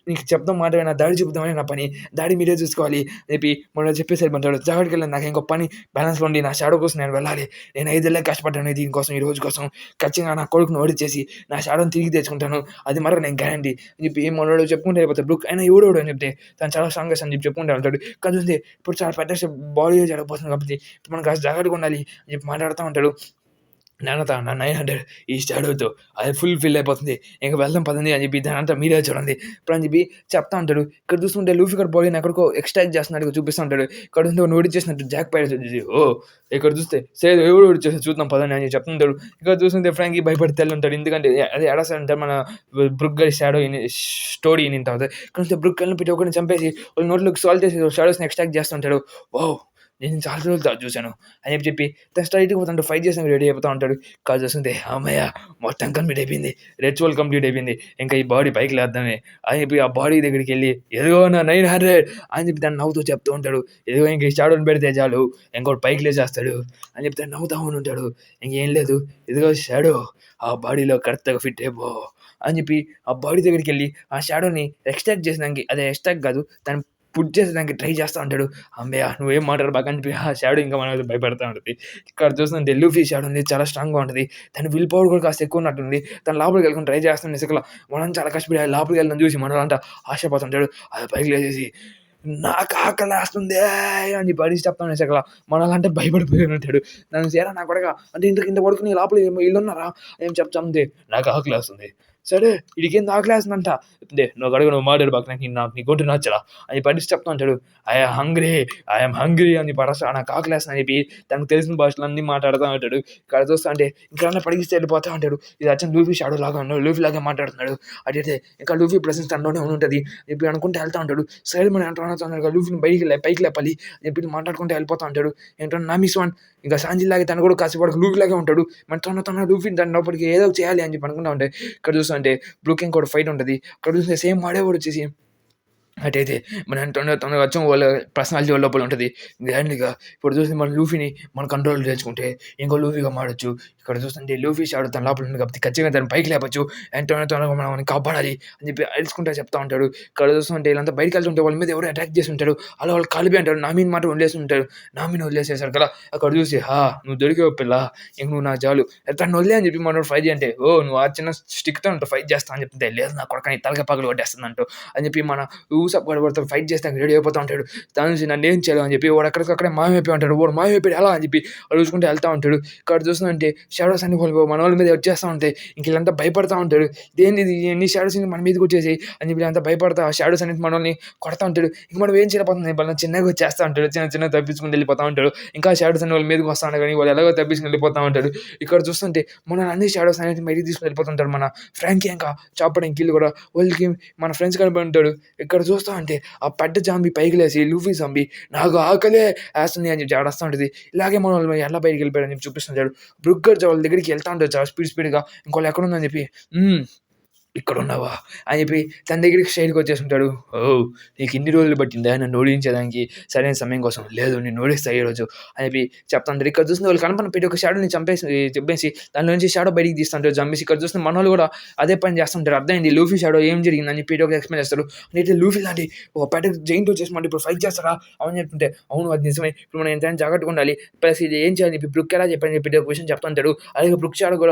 నీకు చెప్దాం మాట నా దాడి చెప్దామని నా పని. దాడి మీరే చూసుకోవాలి అని చెప్పి మొన్న చెప్పేసి వెళ్ళిపోతాడు. జాగ్రత్తగా వెళ్ళండి నాకు ఇంకో పని బ్యాలెన్స్‌లో ఉండి నా షాడో కోసం నేను వెళ్ళాలి. నేను 5 ఏళ్ళే కష్టపడ్డాను దీనికోసం ఈ రోజు కోసం. ఖచ్చితంగా నా కొడుకుని ఓడించేసి నా షాడోని తిరిగి తెచ్చుకుంటాను. అది మాత్రం నేను గ్యారంటీ అని చెప్పి మనోడు చెప్పుకుంటూ వెళ్ళిపోతాడు. బ్రూక్ అయినా ఎవడోడు అని చెప్తే తను చాలా స్ట్రాంగెస్ట్ అని చెప్పి చెప్పుకుంటూ ఉంటాడు. కానీ చూస్తే ఇప్పుడు చాలా పెద్ద బాడీ జరగబోతుంది కాబట్టి ఇప్పుడు మనం కాస్త జాగ్రత్తగా ఉండాలి అని చెప్పి మాట్లాడుతూ ఉంటాడు. నాన్నతో నా 900 ఈ షాడోతో అది ఫుల్‌ఫిల్ అయిపోతుంది. ఇంక వెళ్దాం పదండి అని చెప్పి దానంతా మీరే చూడండి. ఇప్పుడు అని చెప్పి చెప్తా ఉంటాడు. ఇక్కడ చూస్తుంటే లూఫీ గాడు బాడీని ఎక్కడికో ఎక్స్‌ట్రాక్ట్ చేస్తున్నట్టుగా చూపిస్తా ఉంటాడు. ఇక్కడ చూస్తే వాడిని ఓడించేసినట్టు జాక్ పైరట్స్ వచ్చేసి ఓహ్! ఇక్కడ చూస్తే సరే ఎవడు ఓడించేసాడో చూద్దాం పదండి అని చెప్తుంటాడు. ఇక్కడ చూస్తుంటే ఫ్రాంకీ భయపడి తెల్లుంటాడు. ఎందుకంటే అది ఎడసంటే మన బ్రూక్ గాడి షాడో స్టోరీ ఇనిన తర్వాత ఇక్కడ చూస్తే బ్రూక్ కళ్ళని పెట్టి ఒకరిని చంపేసి వాళ్ళ నోట్లోకి సాల్వ్ చేసి షాడోస్‌ని ఎక్స్‌ట్రాక్ట్ చేస్తుంటాడు. వావ్! నేను చాలా రోజుల తర్వాత చూసాను అని చెప్పి తను స్ట్రెయిట్‌గా పోతుంటాడు. ఫైట్ చేసానికి రెడీ అయిపోతా ఉంటాడు. కాల్ చేస్తుంటే హమ్మయ్య! మొత్తం కంప్లీట్ అయిపోయింది. రిచువల్ కంప్లీట్ అయిపోయింది. ఇంకా ఈ బాడీ పైకి లేద్దామే అని చెప్పి ఆ బాడీ దగ్గరికెళ్ళి ఇదిగో నా 900 అని చెప్పి దాన్ని నవ్వుతూ చెప్తూ ఉంటాడు. ఇదిగో ఇంక ఈ షాడోని పెడితే చాలు ఇంకోటి పైకి లేచేస్తాడు అని చెప్తే నవ్వుతా ఉంటాడు. ఇంకేం లేదు ఇదిగో షాడో ఆ బాడీలో కరెక్ట్‌గా ఫిట్ అయిపో అని చెప్పి ఆ బాడీ దగ్గరికెళ్ళి ఆ షాడోని ఎక్స్‌ట్రాక్ట్ చేసినానికి అదే ఎక్స్‌ట్రాక్ట్ కాదు దాన్ని పుట్ చేసేదానికి ట్రై చేస్తా ఉంటాడు. హమ్మయ్య! నువ్వేం మాట్లాడబాకు అని చెప్పి ఆ షాడో ఇంకా మన మీద భయపడతా ఉంటది. ఇక్కడ చూస్తుంటే లూఫీ షాడో ఉంది చాలా స్ట్రాంగ్‌గా ఉంటది. దాని విల్ పవర్ కూడా కాస్త ఎక్కువ ఉన్నట్టుంది. తను లోపలికెళ్ళకుండా ట్రై చేస్తుంది ఇసకల. మనం చాలా కష్టపడి లోపలికెళ్ళడం చూసి మనోళ్ళంతా ఆశపోతుంటాడు. అది పైకి లేచేసి నాకు ఆకలేస్తుంది అని చెప్పి అరిచి చెప్తాను ఇసకల. మనోళ్ళంటే భయపడిపోయి ఉంటాడు. నన్ను "ఏరా నా కొడకా అంటే ఇంత పడుకొని లోపల ఈళ్ళున్నారా" అని చెప్తే నాకు ఆకలేస్తుంది. సరే ఈడికేంది ఆకలేస్తుందంట. నువ్వు అడుగు నువ్వు మాట్లాడబాకు నాకు నీ గొంతు నచ్చలా అని పడిచి చెప్తా ఉంటాడు. ఐ యామ్ హంగ్రీ అని చెప్పి నాకు ఆకలేస్తుంది అని చెప్పి తనకు తెలిసిన భాషలో అన్నీ మాట్లాడుతూ ఉంటాడు. ఇక్కడ చూస్తా అంటే ఇంకెవరన్నా పడిగిస్తే వెళ్ళిపోతా ఉంటాడు. ఇది అచ్చం లూఫీ షాడో లాగా ఉన్నాడు. లూఫీ లాగే మాట్లాడుతున్నాడు. అటైతే ఇంకా లూఫీ ప్రెజెన్స్ తనలోనే ఉంటది. చెప్పి అనుకుంటూ వెళ్తా ఉంటాడు. సరే మనం తొందరగా లూఫీని పైకి లేపాలి అని చెప్పి మాట్లాడుకుంటూ వెళ్ళిపోతా ఉంటాడు. ఏంటంటే నామిస్ వన్ ఇంకా సాంజిలాగే తను కూడా కాసేపటికి లూఫీ లాగే ఉంటాడు. మన తొందర లూఫీని దాని లోపలికి ఏదో చేయాలి అని చెప్పి అనుకుంటా ఉంటే ఇక్కడ చూస్తుంటే బ్రూక్ ఇంకోటి ఫైట్ ఉంటది. అక్కడ చూస్తే సేమ్ వాడేవాడు వచ్చేసి అటైతే మనం తొందరగా అచ్చం వాళ్ళ పర్సనాలిటీ వాళ్ళ లోపల ఉంటది. గ్రాండ్‌గా ఇప్పుడు చూస్తే మన లూఫీని మన కంట్రోల్‌లో తెచ్చుకుంటే ఇంకో లూఫీగా మారొచ్చు. ఇక్కడ చూస్తుంటే లూఫీ షాడో తన లోపల ఉంది కాబట్టి ఖచ్చితంగా దాన్ని పైకి లేపొచ్చు. అండ్ తొందరగా మనం వాడిని కాపాడాలి అని చెప్పి అరుచుకుంటా చెప్తా ఉంటాడు. ఇక్కడ చూస్తుంటే వీళ్ళంతా బయటికెళ్తుంటే వాళ్ళ మీద ఎవరో అటాక్ చేసి ఉంటారు. అలా వాళ్ళు కాలిపోయి అంటారు. నామీని మాత్రం వదిలేసి ఉంటారు. నామీని వదిలేసేసారు కదా! అక్కడ చూసి నువ్వు దొరికావు పిల్ల ఇంక నువ్వు నాకు చాలు. తనని వదిలేయ్ అని చెప్పి మనోడు ఫైట్ చేయంటే నువ్వు ఆ చిన్న స్టిక్‌తో ఫైట్ చేస్తా అని చెప్తే లేదు నా కొడకా నీ తలకాయ పగలు కొట్టేస్తానంటూ అని చెప్పి మన వాడితో ఫైట్ చేస్తానికి రెడీ అయిపోతా ఉంటాడు. దాని నుంచి నన్నేం చేయలేవు అని చెప్పి వాడు అక్కడికక్కడే మాయమైపోయి ఉంటాడు. వాడు మాయమైపోయాడు ఎలా అని చెప్పి వాడు చూసుకుంటూ వెళ్తా ఉంటాడు. ఇక్కడ చూస్తుంటే షాడోస్ అన్ని మన వాళ్ళ మీద వచ్చేస్తా ఉంటాయి. ఇంక వీళ్ళంతా భయపడతా ఉంటాడు. ఇదేంది ఎన్ని షాడోస్ మన మీదకి వచ్చేసాయి అని చెప్పి అంతా భయపడతా ఆ షాడోస్ అనేది మనల్ని కొడతా ఉంటాడు. ఇంక మనం ఏం చేయలేకపోతుంది వాళ్ళని చిన్నగా వచ్చేస్తా ఉంటాడు. చిన్నగా తప్పించుకుని వెళ్ళిపోతా ఉంటాడు. ఇంకా షాడోస్ అన్ని వాళ్ళ మీదకి వస్తా ఉంటాడు కానీ వాళ్ళు ఎలాగో తప్పించుకుని వెళ్ళిపోతా ఉంటాడు. ఇక్కడ చూస్తుంటే మన అన్ని షాడోస్ అనేది బయటికి తీసుకుని వెళ్ళిపోతుంటాడు. మన ఫ్రాంకీ ఇంకా చాపడింగ్ కిల్ కూడా వాళ్ళకి మన ఫ్రెండ్స్ కనబడి ఉంటాడు. ఇక్కడ చూస్తా అంటే ఆ పెద్ద జాంబీ పైకి లేసి లూఫీ జాంబీ నాకు ఆకలే వేస్తుంది అని చెప్పి ఆడొస్తా ఉంటుంది. ఇలాగే మన వాళ్ళు ఎలా బయటికి వెళ్ళిపోయారని చెప్పి చూపిస్తుంటాడు. బ్రూక్ గారు వాళ్ళ దగ్గరికి వెళ్తా ఉంటాడు చాలా స్పీడ్‌గా ఇంకోళ్ళు ఎక్కడుందని చెప్పి ఇక్కడున్నావా అని చెప్పి తన దగ్గరికి స్ట్రెయిట్‌గా వచ్చేసుంటాడు. ఓహ్! నీకు ఇన్ని రోజులు పట్టిందా నన్ను ఓడించడానికి సరైన సమయం కోసం. లేదు నిన్ను ఓడిస్తా ఈరోజు అని చెప్పి చెప్తా ఉంటాడు. ఇక్కడ చూస్తే వాళ్ళు కనపడని ప్రతి ఒక్క షాడోని చంపేసి దానిలో నుంచి షాడో బయటికి తీస్తుంటారు జంబీస్. ఇక్కడ చూస్తే మనోళ్ళు కూడా అదే పని చేస్తుంటారు. అర్థమైంది లూఫీ షాడో ఏం జరిగిందని చెప్పి ఒక ఎక్స్‌ప్లెయిన్ చేస్తారు. అయితే లూఫీ లాంటి ఒక పెద్ద జైంట్ వచ్చేసి మనకి ఇప్పుడు ఫైట్ చేస్తారా అని చెప్తుంటే అవును అది నిజమే. ఇప్పుడు మనం ఎంతైనా జాగ్రత్తగా ఉండాలి. ప్లస్ ఇది ఏం చేయాలని చెప్పి బ్రూక్ ఎలా చెప్పని చెప్పి ఒక విషయం చెప్తా ఉంటాడు. అలాగే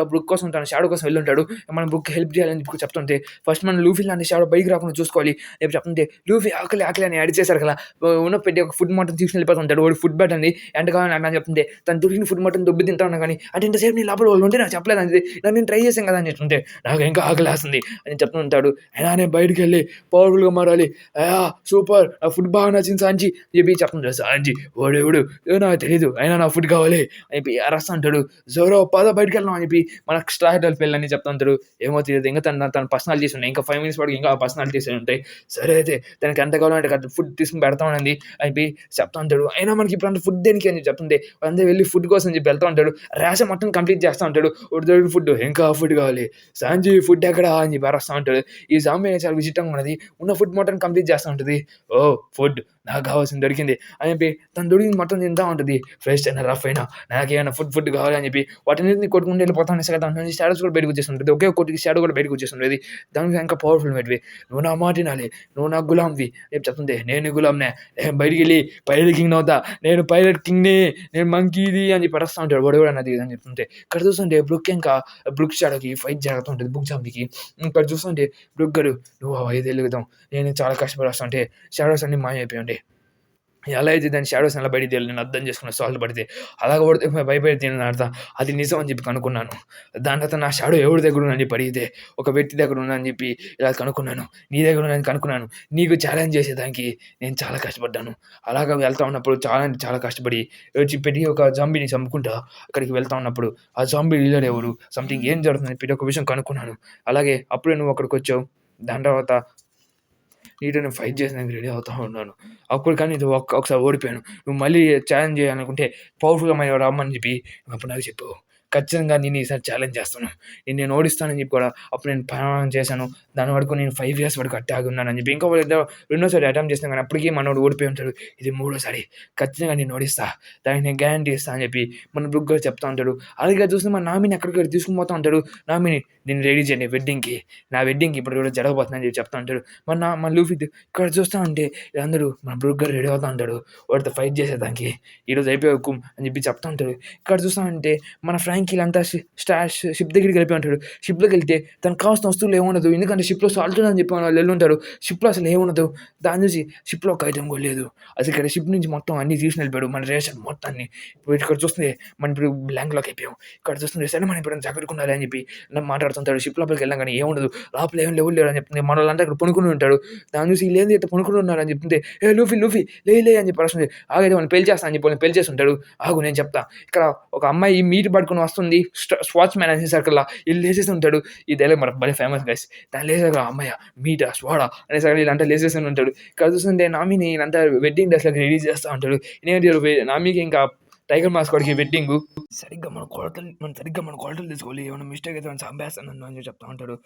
బ్రూక్ కోసం తన షాడో కోసం వెళ్ళుంటాడు. మనం బ్రూక్ హెల్ప్ చేయాలని చెప్పి చెప్తా చెప్తుంటే ఫస్ట్ మనం లూఫీ లాంటి షాడో బయటికి రాకుండా చూసుకోవాలి రేపు చెప్తుంటే లూఫీ ఆకలి ఆకలి అని అడిచేశారు కదా ఉన్న పెట్టి ఒక ఫుడ్ మొత్తం తీసుకుని వెళ్ళిపోతుంటాడు వాడు ఫుడ్ పెట్టండి ఎంట కావాలని అన్నా చెప్తుంటే తను దొరికిన ఫుడ్ మొత్తం దొబ్బి తింటా ఉన్నా కానీ అంటే ఇంతసేపు నీ లోపల వాళ్ళు ఉంటే నాకు చెప్పలేదు అని నేను ట్రై చేశాను కదా అని చెప్తుంటే నాకు ఇంకా ఆకలేస్తుంది అని చెప్తూ ఉంటాడు అయినా నేను బయటికి వెళ్ళి పవర్ఫుల్గా మారాలి అయా సూపర్ నా ఫుడ్ బాగా నచ్చింది సాంజీ చెప్పి చెప్తుంటాడు సాంజీ వాడెవడు నాకు తెలీదు అయినా నా ఫుడ్ కావాలి అని చెప్పి అరస్తా అంటాడు జోరో పద బయటికి వెళ్దాం అని చెప్పి మనకు స్టార్ట్ వెళ్ళని చెప్తా ఉంటాడు ఏమో తెలియదు ఇంకా తన పర్సనాలిటీస్ ఉన్నాయి ఇంకా 5 minutes వాడికి ఇంకా పర్సనాలిటీస్ ఉంటాయి సరే అయితే తనకి ఎంత కావాలంటే ఫుడ్ తీసుకుని పెడతామని చెప్పి చెప్తా ఉంటాడు అయినా మనకి ఇప్పుడు అంత ఫుడ్ దేనికి అని చెప్తుంది అందరూ వెళ్ళి ఫుడ్ కోసం చెప్పి వెళ్తా ఉంటాడు రేషన్ మొత్తం కంప్లీట్ చేస్తూ ఉంటాడు ఒకటి ఫుడ్ ఇంకా ఫుడ్ కావాలి సాంజీ ఫుడ్ ఎక్కడ అని చెప్పి అరస్తా ఉంటాడు ఈ జాంబీ చాలా విచిత్రంగా ఉన్నది ఉన్న ఫుడ్ మొత్తం కంప్లీట్ చేస్తూ ఉంటుంది ఓ ఫుడ్ నాకు కావాల్సింది దొరికింది అని చెప్పి తను దొరికింది మొత్తం తింటూ ఉంటుంది ఫ్రెష్ అయినా రఫ్ అయినా నాకేమైనా ఫుడ్ కావాలి అని చెప్పి వాటిని కొట్టుకుంటూ వెళ్ళిపోతాను సరే దాని నుంచి షాడోస్ కూడా బయటకు వచ్చేస్తుంటుంది ఒకే కొట్టుకి షాడో కూడా బయటకు వచ్చేస్తుంటుంది దానికి ఇంకా పవర్ఫుల్ పెట్టివి నువ్వు నా మాట వినాలి నువ్వు నా గులాంవి రేపు చెప్తుంది నేను గులాంనే బయటికి వెళ్ళి పైలట్ కింగ్ అవుతా నేను పైలట్ కింగ్ని నేను మంకీది అని చెప్పి పరుస్తూ ఉంటాడు వాడు అన్నది అని చెప్తుంటే ఇక్కడ చూస్తుంటే బ్రుక్ షాడోకి ఫైట్ జరుగుతుంటుంది బుక్ జాంబీకి ఇక్కడ చూస్తుంటే బ్రుక్ గడు నువ్వు 5 ఏళ్ళు క్రితం నేను చాలా కష్టపడి వస్తుంటే షాడోస్ అన్ని మాయమైపోయి ఉండే ఎలా అయితే దాని షాడోస్ ఎలా బయటికి తెలియదు నేను అర్థం చేసుకున్న సాల్ట్ పడితే అలాగ పడితే భయపడి తిని అర్థం అది నిజం అని చెప్పి కనుక్కున్నాను దాని తర్వాత నా షాడో ఎవరి దగ్గర ఉందని చెప్పి అడిగితే ఒక వ్యక్తి దగ్గర ఉందని చెప్పి ఇలా కనుక్కున్నాను నీ దగ్గర ఉందని కనుక్కున్నాను నీకు ఛాలెంజ్ చేసేదానికి నేను చాలా కష్టపడ్డాను అలాగ వెళ్తా ఉన్నప్పుడు చాలా కష్టపడి పెట్టి ఒక జాంబీని చంపుకుంటా అక్కడికి వెళ్తా ఉన్నప్పుడు ఆ జాంబీ లీడర్ ఎవరు సంథింగ్ ఏం జరుగుతుందని పెట్టి ఒక విషయం కనుక్కున్నాను అలాగే అప్పుడే నువ్వు అక్కడికి వచ్చావు దాని తర్వాత నీతో నేను ఫైట్ చేసినానికి రెడీ అవుతూ ఉన్నాను అప్పుడు కానీ ఇది ఒకసారి ఓడిపోయాను నువ్వు మళ్ళీ ఛాలెంజ్ చేయాలనుకుంటే పవర్ఫుల్గా మరి రమ్మని చెప్పి అప్పుడు నాకు చెప్పు ఖచ్చితంగా నేను ఈసారి ఛాలెంజ్ చేస్తాను నేను ఓడిస్తానని చెప్పి కూడా అప్పుడు నేను ప్రమాణం చేశాను దాని వరకు నేను 5 years వరకు అట్టాగి ఉన్నానని చెప్పి ఇంకా వాళ్ళు రెండోసారి అటెంప్ట్ చేస్తాను కానీ అప్పటికీ మనోడు ఓడిపోయి ఉంటాడు ఇది 3వసారి ఖచ్చితంగా నేను ఓడిస్తా దానికి నేను గ్యారంటీ ఇస్తా అని చెప్పి మన బ్రుక్ గారు చెప్తా ఉంటాడు అలాగే చూస్తే మన నామిని ఎక్కడికి తీసుకుని పోతా ఉంటాడు నామిని నేను రెడీ చేయండి వెడ్డింగ్కి నా వెడ్డింగ్కి ఇప్పుడు కూడా జరగబోతుందని చెప్పి చెప్తా ఉంటాడు మన లూఫీ ఇక్కడ చూస్తా ఉంటే అందరూ మన బ్రుక్ గారు రెడీ అవుతా ఉంటాడు వాడితో ఫైట్ చేసేదానికి ఈరోజు అయిపోయి కుమ్ అని చెప్పి చెప్తా ఉంటాడు ఇక్కడ చూస్తా ఉంటే మన ఫ్రాంకీలు అంతా షిప్ దగ్గరికి వెళ్ళిపోయి ఉంటాడు షిప్లోకి వెళ్తే తనకు కావాల్సిన వస్తువులు ఏముండదు ఎందుకంటే షిప్లో సాల్ట్ అని చెప్పి వాళ్ళు వెళ్ళుంటారు షిప్లో అసలు ఏముండదు దాని చూసి షిప్లో ఒక ఐటమ్ కూడా లేదు అసలు ఇక్కడ షిప్ నుంచి మొత్తం అన్ని తీసుకుని వెళ్ళిపోయాడు మన రేషన్ మొత్తాన్ని ఇప్పుడు ఇక్కడ చూస్తే మనం ఇప్పుడు బ్లాంక్లోకి అయిపోయాం ఇక్కడ చూస్తుంటే సరే మనం ఇప్పుడు జాగ్రత్తగా ఉండాలి అని చెప్పి మాట్లాడుతుంటాడు షిప్ లోపలికి వెళ్ళాం కానీ ఏముండదు లోపల ఏం లేవు అని చెప్తుంది మన వాళ్ళంతా ఇక్కడ పనుకుని ఉంటాడు దాని చూసి లేదు అయితే పనుకుని ఉన్నారు అని చెప్తుంటే ఏ లూఫీ లే అని చెప్పి వస్తుంది ఆగైతే వాళ్ళు పెళ్లి చేస్తా అని చెప్పి వాళ్ళు పెళ్లి చేసి ఉంటాడు ఆగు నేను చెప్తా ఇక్కడ ఒక అమ్మాయి మీట్ పడుకుని వస్తుంది స్వాచ్ మ్యాన్ అనేసరికల్లా వీళ్ళు లేసేసి ఉంటాడు ఈ డైలాగ్ మనకు భలే ఫేమస్ గైస్ దాని లేసాక అమ్మాయి మీటా స్వాడా అనేసరికి వీళ్ళంతా లేసేసి ఉంటాడు ఇక్కడ చూస్తుంటే నామిని వీళ్ళంతా వెడ్డింగ్ డ్రెస్లకి రెడీ చేస్తూ ఉంటాడు ఏంటంటే నామికి ఇంకా టైగర్ మాస్క్ వాడికి వెడ్డింగ్ సరిగ్గా మన కొలతలు తీసుకోవాలి ఏమైనా మిస్టేక్ అయితే మనం చంపేస్తాను అని చెప్పి చెప్తా ఉంటాడు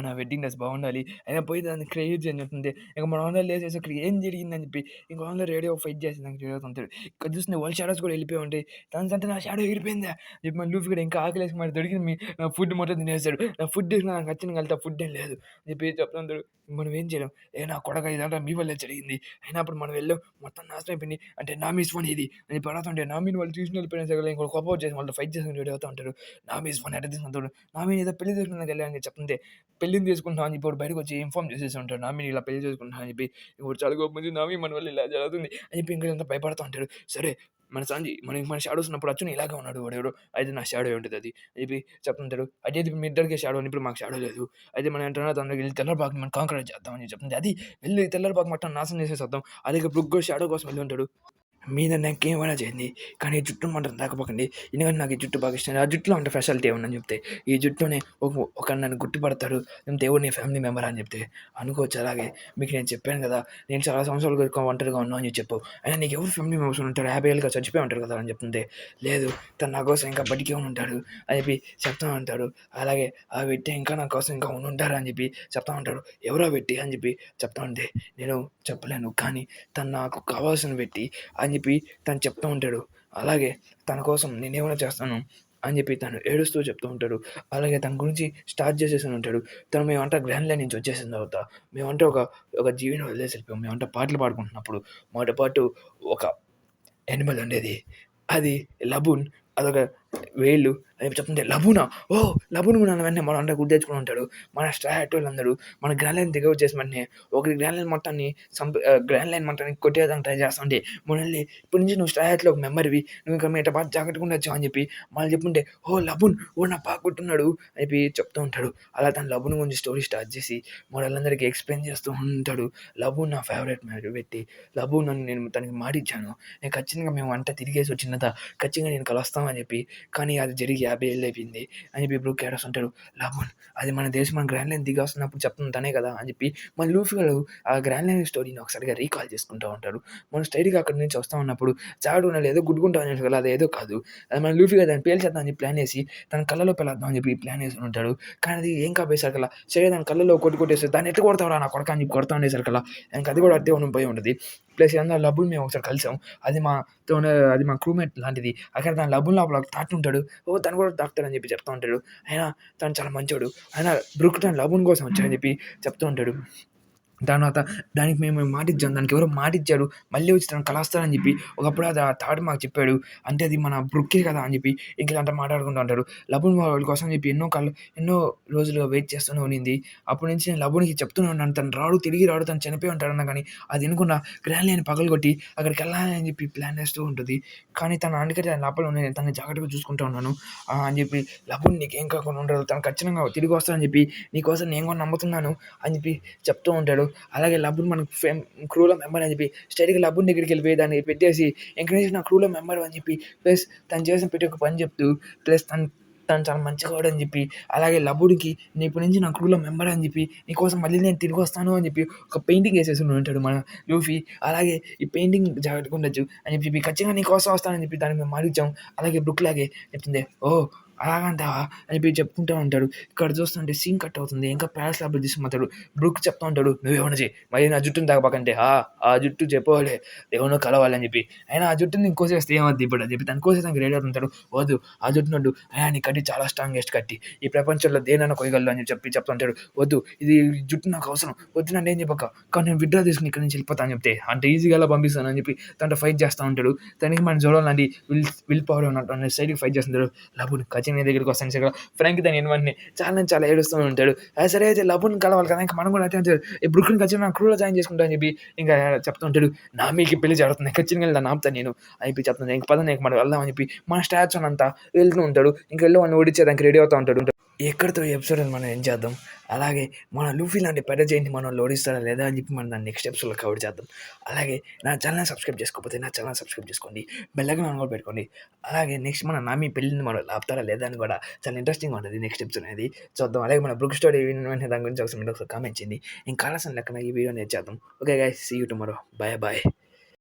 నా వెడ్డింగ్ డ్రెస్ బాగుండాలి అయినా పోయి దాన్ని క్రియేట్ అని చెప్తుంది ఇంకా మన ఆన్లైన్ లేసేసి అక్కడ ఏం జరిగిందని చెప్పి ఇంకా ఆన్లైన్ రేడియో ఫైట్ చేసి నాకు రెడీ అవుతుంటాడు ఇక్కడ చూస్తే వాళ్ళ షాడోస్ కూడా వెళ్ళిపోయి ఉంటాయి దాని అంటే నా షాడో ఎగిరిపోయిందా చెప్పి మన లూఫీ కూడా ఇంకా ఆకలేసి మరి దొరికింది నా ఫుడ్ మొత్తం తినేస్తాడు నా ఫుడ్ నాకు నచ్చిన కలితే ఫుడ్ ఏం లేదు చెప్పి చెప్తుంటాడు మనం ఏం చేయలేం నా కొడక ఇదంతా మీ వల్లే జరిగింది అయినా అప్పుడు మనం వెళ్ళాం మొత్తం నాశనం అయిపోయింది అంటే నా మీస్ ఫోన్ ఇది అని పడుతుంటే నా మీద వాళ్ళు చూసిన వెళ్ళిపోయిన సరే ఇంకొక కోపం చేసి వాళ్ళతో ఫైట్ చేసుకుని రెడీ అవుతూ ఉంటారు నా మీస్ ఫోన్ ఎట్లా తీసుకుంటాడు నా మీద ఏదో పెళ్లి చేసుకున్నాక వెళ్ళాలని చెప్తుంటే పెళ్లిని తీసుకుంటాం అని చెప్పి బయటకు వచ్చి ఇన్ఫార్మ్ చేసేసి ఉంటాడు నా మీద ఇలా పెళ్లి చేసుకుంటాను అని చెప్పి ఇప్పుడు చాలా గొప్ప మంది నా మీద మన వల్ల ఇలా జరుగుతుంది అని చెప్పి ఇంకా భయపడుతూ ఉంటాడు సరే మన సాంజీ మన షాడోస్ ఉన్నప్పుడు అచ్చుని ఇలాగే ఉన్నాడు వాడెవడు అయితే నా షాడో ఉంటుంది అది చెప్పి చెప్తుంటాడు అయితే మీ ఇద్దరికి షాడో ఇప్పుడు మాకు షాడో లేదు అయితే మనం ఏంటన్నా దానికి వెళ్ళి తెల్లబాగ్ని మనం కాంక్రీట్ చేద్దామని చెప్తుంది అది వెళ్ళి తెల్లబాగ్ మొత్తం నాశనం చేసేద్దాం అదే బ్రుగ్గో షాడో కోసం వెళ్ళి ఉంటాడు మీద నాకేమైనా చేయండి కానీ ఈ జుట్టు మాత్రం తాకపోకండి ఎందుకంటే నాకు ఈ జుట్టు బాగా ఇష్టం ఆ జుట్టులో అంటే స్పెషాలిటీ ఏమని చెప్తే ఈ జుట్టునే ఒక నన్ను గుర్తుపడతాడు నేను దేవుడు నీ ఫ్యామిలీ మెంబర్ అని చెప్తే అనుకోవచ్చు అలాగే మీకు నేను చెప్పాను కదా నేను చాలా సంవత్సరాలు ఒంటరిగా ఉన్నాను అని చెప్పు అయినా నీకు ఎవరు ఫ్యామిలీ మెంబర్స్ ఉంటారు 50 ఏళ్ళుగా చచ్చిపోయి ఉంటారు కదా అని చెప్తుంటే లేదు తను నా కోసం ఇంకా బతికే ఉంటాడు అని చెప్పి చెప్తా ఉంటాడు అలాగే ఆ వ్యక్తి ఇంకా నా కోసం ఇంకా ఉంటారు అని చెప్పి చెప్తా ఉంటాడు ఎవరో వ్యక్తి అని చెప్పి చెప్తా ఉంటే నేను చెప్పలేను కానీ తను నాకు కావాల్సిన వ్యక్తి అని చెప్పి తను చెప్తూ ఉంటాడు అలాగే తన కోసం నేనేమైనా చేస్తాను అని చెప్పి తను ఏడుస్తూ చెప్తూ ఉంటాడు అలాగే తన గురించి స్టార్ట్ చేసేసి ఉంటాడు తను మేమంతా గ్రాండ్ లైన్ నుంచి వచ్చేసిన తర్వాత మేమంటే ఒక జీవిని వదిలేసి వెళ్ళిపోయాం మేమంటే పాటలు పాడుకుంటున్నప్పుడు మాతో పాటు ఒక యానిమల్ ఉండేది అది లబూన్ అదొక వేళ్ళు అని చెప్తుంటే లబునా లబున్ కూడా వెంటనే మన అంటే గుర్తు తెచ్చుకొని ఉంటాడు. మన స్ట్రాట్ వాళ్ళందరూ మన గ్రాండ్ లైన్ దిగ వచ్చేసి వెంటనే ఒకరి గ్రాండ్ లైన్ మొత్తాన్ని గ్రాండ్ లైన్ మొత్తాన్ని కొట్టేయడానికి ట్రై చేస్తుంటే మనల్ని ఇప్పటి నుంచి నువ్వు స్ట్రాట్లో ఒక మెంబర్వి నువ్వు ఇంకా మీట బాగా జాగ్రత్తగా ఉండొచ్చు అని చెప్పి మళ్ళీ చెప్పుంటే లబున్ నా బాగా కొట్టున్నాడు అని చెప్పి చెప్తూ ఉంటాడు. అలా తను లబున్ గురించి స్టోరీ స్టార్ట్ చేసి వాళ్ళందరికీ ఎక్స్ప్లెయిన్ చేస్తూ ఉంటాడు. లబున్ నా ఫేవరెట్ పెట్టి లబున్ నన్ను నేను తనకి మాటిచ్చాను. నేను ఖచ్చితంగా మేము వంట తిరిగేసి వచ్చిన తర్వాత ఖచ్చితంగా నేను కలుస్తామని చెప్పి కానీ అది జరిగి 50 ఏళ్ళు అయిపోయింది అని చెప్పి బ్రూక్ ఏడుస్తుంటాడు. లబున్ అది మన దేశం మన గ్రాండ్ లైన్ దిగి వస్తున్నప్పుడు చెప్తుంది తనే కదా అని చెప్పి మన లూఫీ గారు ఆ గ్రాండ్ లైన్ స్టోరీని ఒకసారిగా రీకాల్ చేసుకుంటూ ఉంటాడు. మనం స్ట్రైట్‌గా అక్కడి నుంచి వస్తా ఉన్నప్పుడు చాడు ఏదో గుద్దుకుంటాం అనేసి కదా అది ఏదో కాదు. అది మన లూఫీ గారు దాన్ని పేల్చేద్దాం అని చెప్పి ప్లాన్ వేసి తన కళ్ళలో పెళ్ళేద్దాం అని చెప్పి ప్లాన్ వేసుకొని ఉంటాడు. కానీ అది ఏం కాపేసరికల్లా సరే దాని కళ్ళలో కొట్టేసి దాన్ని ఎట్టు కొడతావురా నా కొడకా అని చెప్పి కొడతా ఉండేసరికల్లా ఇంక అది కూడా అట్టే ఉండిపోయి ఉంటది. ప్లస్ ఏదన్నా లబున్ మేము ఒకసారి కలిసాం. అది మా క్రూమేట్ లాంటిది. అక్కడ దాని లబున్ లోపల తాటి ఉంటాడు. తను కూడా తాకుతాడని చెప్పి చెప్తా ఉంటాడు. అయినా తను చాలా మంచోడు. అయినా బ్రూక్ తన లబున్ కోసం వచ్చాడని చెప్పి చెప్తూ ఉంటాడు. తర్వాత దానికి మేము మాటిచ్చాం. దానికి ఎవరో మాటిచ్చారు. మళ్ళీ వచ్చి తనను కలుస్తానని చెప్పి ఒకప్పుడు అది ఆ థాట్ మాకు చెప్పాడు. అంటే అది మన బ్రుక్కే కదా అని చెప్పి ఇంక మాట్లాడుకుంటూ ఉంటారు. లబున్ వాళ్ళ కోసం చెప్పి ఎన్నో రోజులుగా వెయిట్ చేస్తూనే ఉన్నింది. అప్పటి నుంచి నేను లబున్‌కి చెప్తూనే ఉన్నాను. తను తిరిగి రాడు. తను చనిపోయి ఉంటాడన్నా కానీ అది వినకుండా గ్రాండ్ లైన్‌ని పగలగొట్టి అక్కడికెళ్ళాలి అని చెప్పి ప్లాన్ వేస్తూ ఉంటుంది. కానీ తను అందుకే లోపల నేను తనని జాగ్రత్తగా చూసుకుంటూ ఉన్నాను అని చెప్పి లబున్ నీకేం కాకుండా ఉండదు. తను ఖచ్చితంగా తిరిగి వస్తాడని చెప్పి నీకోసం నేను కూడా నమ్ముతున్నాను అని చెప్పి చెప్తూ ఉంటాడు. అలాగే లబున్ మనకు క్రూలో మెంబర్ అని చెప్పి స్ట్రెయిట్‌గా లబున్ దగ్గరికి వెళ్ళిపోయి దాన్ని పెట్టేసి ఇంక నుంచి నా క్రూలో మెంబర్ అని చెప్పి ప్లస్ తను చేసిన ప్రతి ఒక్క పని చెప్తూ ప్లస్ తను తను చాలా మంచివాడు అని చెప్పి అలాగే లబున్‌కి నేను ఇప్పటి నుంచి నా క్రూలో మెంబర్ అని చెప్పి నీకోసం మళ్ళీ నేను తిరిగి వస్తాను అని చెప్పి ఒక పెయింటింగ్ వేసేసి ఉంటాడు మన లూఫీ. అలాగే ఈ పెయింటింగ్ జాగ్రత్తగా ఉండొచ్చు అని చెప్పి ఖచ్చితంగా నీకోసం వస్తానని చెప్పి దానికి మేము మాటిచ్చాం. అలాగే బ్రుక్ లాగే చెప్తుంది అలాగంటావా అని చెప్పి చెప్పుకుంటూ ఉంటాడు. ఇక్కడ చూస్తుంటే సీన్ కట్ అవుతుంది. ఇంకా ప్యాలెస్ లోపలికి తీసుకుపోతాడు. బ్రూక్ చెప్తా ఉంటాడు నువ్వేమన్నా చెయ్యి మరి నా జుట్టుని తాగబాకంటే ఆ జుట్టు చెప్పోలే ఎవరినో కలవాలి అని చెప్పి అయినా ఆ జుట్టుని నేను కోసేస్తే ఏమవుద్ది ఇప్పుడు అని చెప్పి తను కోసేదానికి రెడీ అవుతుంటాడు. వద్దు ఆ జుట్టునొద్దు నీ కట్టి చాలా స్ట్రాంగెస్ట్ కట్టి ఈ ప్రపంచంలో దేనైనా కొయ్యగలడు అని చెప్పి చెప్తుంటాడు. వద్దు ఇది జుట్టు నాకు అవసరం వద్దు నన్ను ఏం చెప్పక కానీ నేను విత్డ్రా తీసుకుని ఇక్కడి నుంచి వెళ్ళిపోతా అని చెప్తే అంటే ఈజీగా ఎలా పంపిస్తాను అని చెప్పి తనతో ఫైట్ చేస్తూ ఉంటాడు. తనకి మన జ్వరం లాంటి విల్ పవర్ ఉన్నట్టు సైడ్కి ఫైట్ చేస్తుంటాడు. లబున్ ఖచ్చితంగా దగ్గరికి వస్తాను సరే ఫ్రాంక్ దాని వెంటనే చాలా ఏడుస్తూ ఉంటాడు. సరే అయితే లబున్ కలవాలి కదా ఇంకా మనం కూడా అయితే బ్రుక్ని ఖచ్చితంగా క్రూలో జాయిన్ చేసుకుంటా అని చెప్పి ఇంకా చెప్తూ ఉంటాడు. మీకు పెళ్లి జరుగుతుంది ఖచ్చితంగా దాన్ని ఆపుతాను నేను అని చెప్పి చెప్తాను. ఇంక పద మనం వెళ్దాం అని చెప్పి మన స్టాచ్యూన్ అంతా వెళ్తూ ఉంటాడు. ఇంక వెళ్ళి వాడిని ఓడించేదానికి రెడీ అవుతూ ఉంటాడు. ఎక్కడితో ఎపిసోడ్ మనం ఏం చేద్దాం అలాగే మన లూఫీ లాంటి పెద్ద జైంట్ని మనం ఓడిస్తాడా లేదా అని చెప్పి మనం దాన్ని నెక్స్ట్ ఎపిసోడ్లో కవర్ చేద్దాం. అలాగే నా ఛానల్ సబ్స్క్రైబ్ చేసుకోకపోతే నా ఛానల్ సబ్స్క్రైబ్ చేసుకోండి. బెల్ ఐకాన్ కూడా పెట్టుకోండి. అలాగే నెక్స్ట్ మన నామి పెళ్ళిని మనం ఆపుతారా లేదా అని కూడా చాలా ఇంట్రెస్టింగ్గా ఉంటుంది నెక్స్ట్ ఎపిసోడ్ అనేది చూద్దాం. అలాగే మన బ్రుక్ స్టోరీ దాని గురించి ఒకసారి కామెంట్ చేయండి. ఇంకా కావాల్సిన లెక్కన ఈ వీడియో చేద్దాం. Okay guys see you tomorrow. Bye.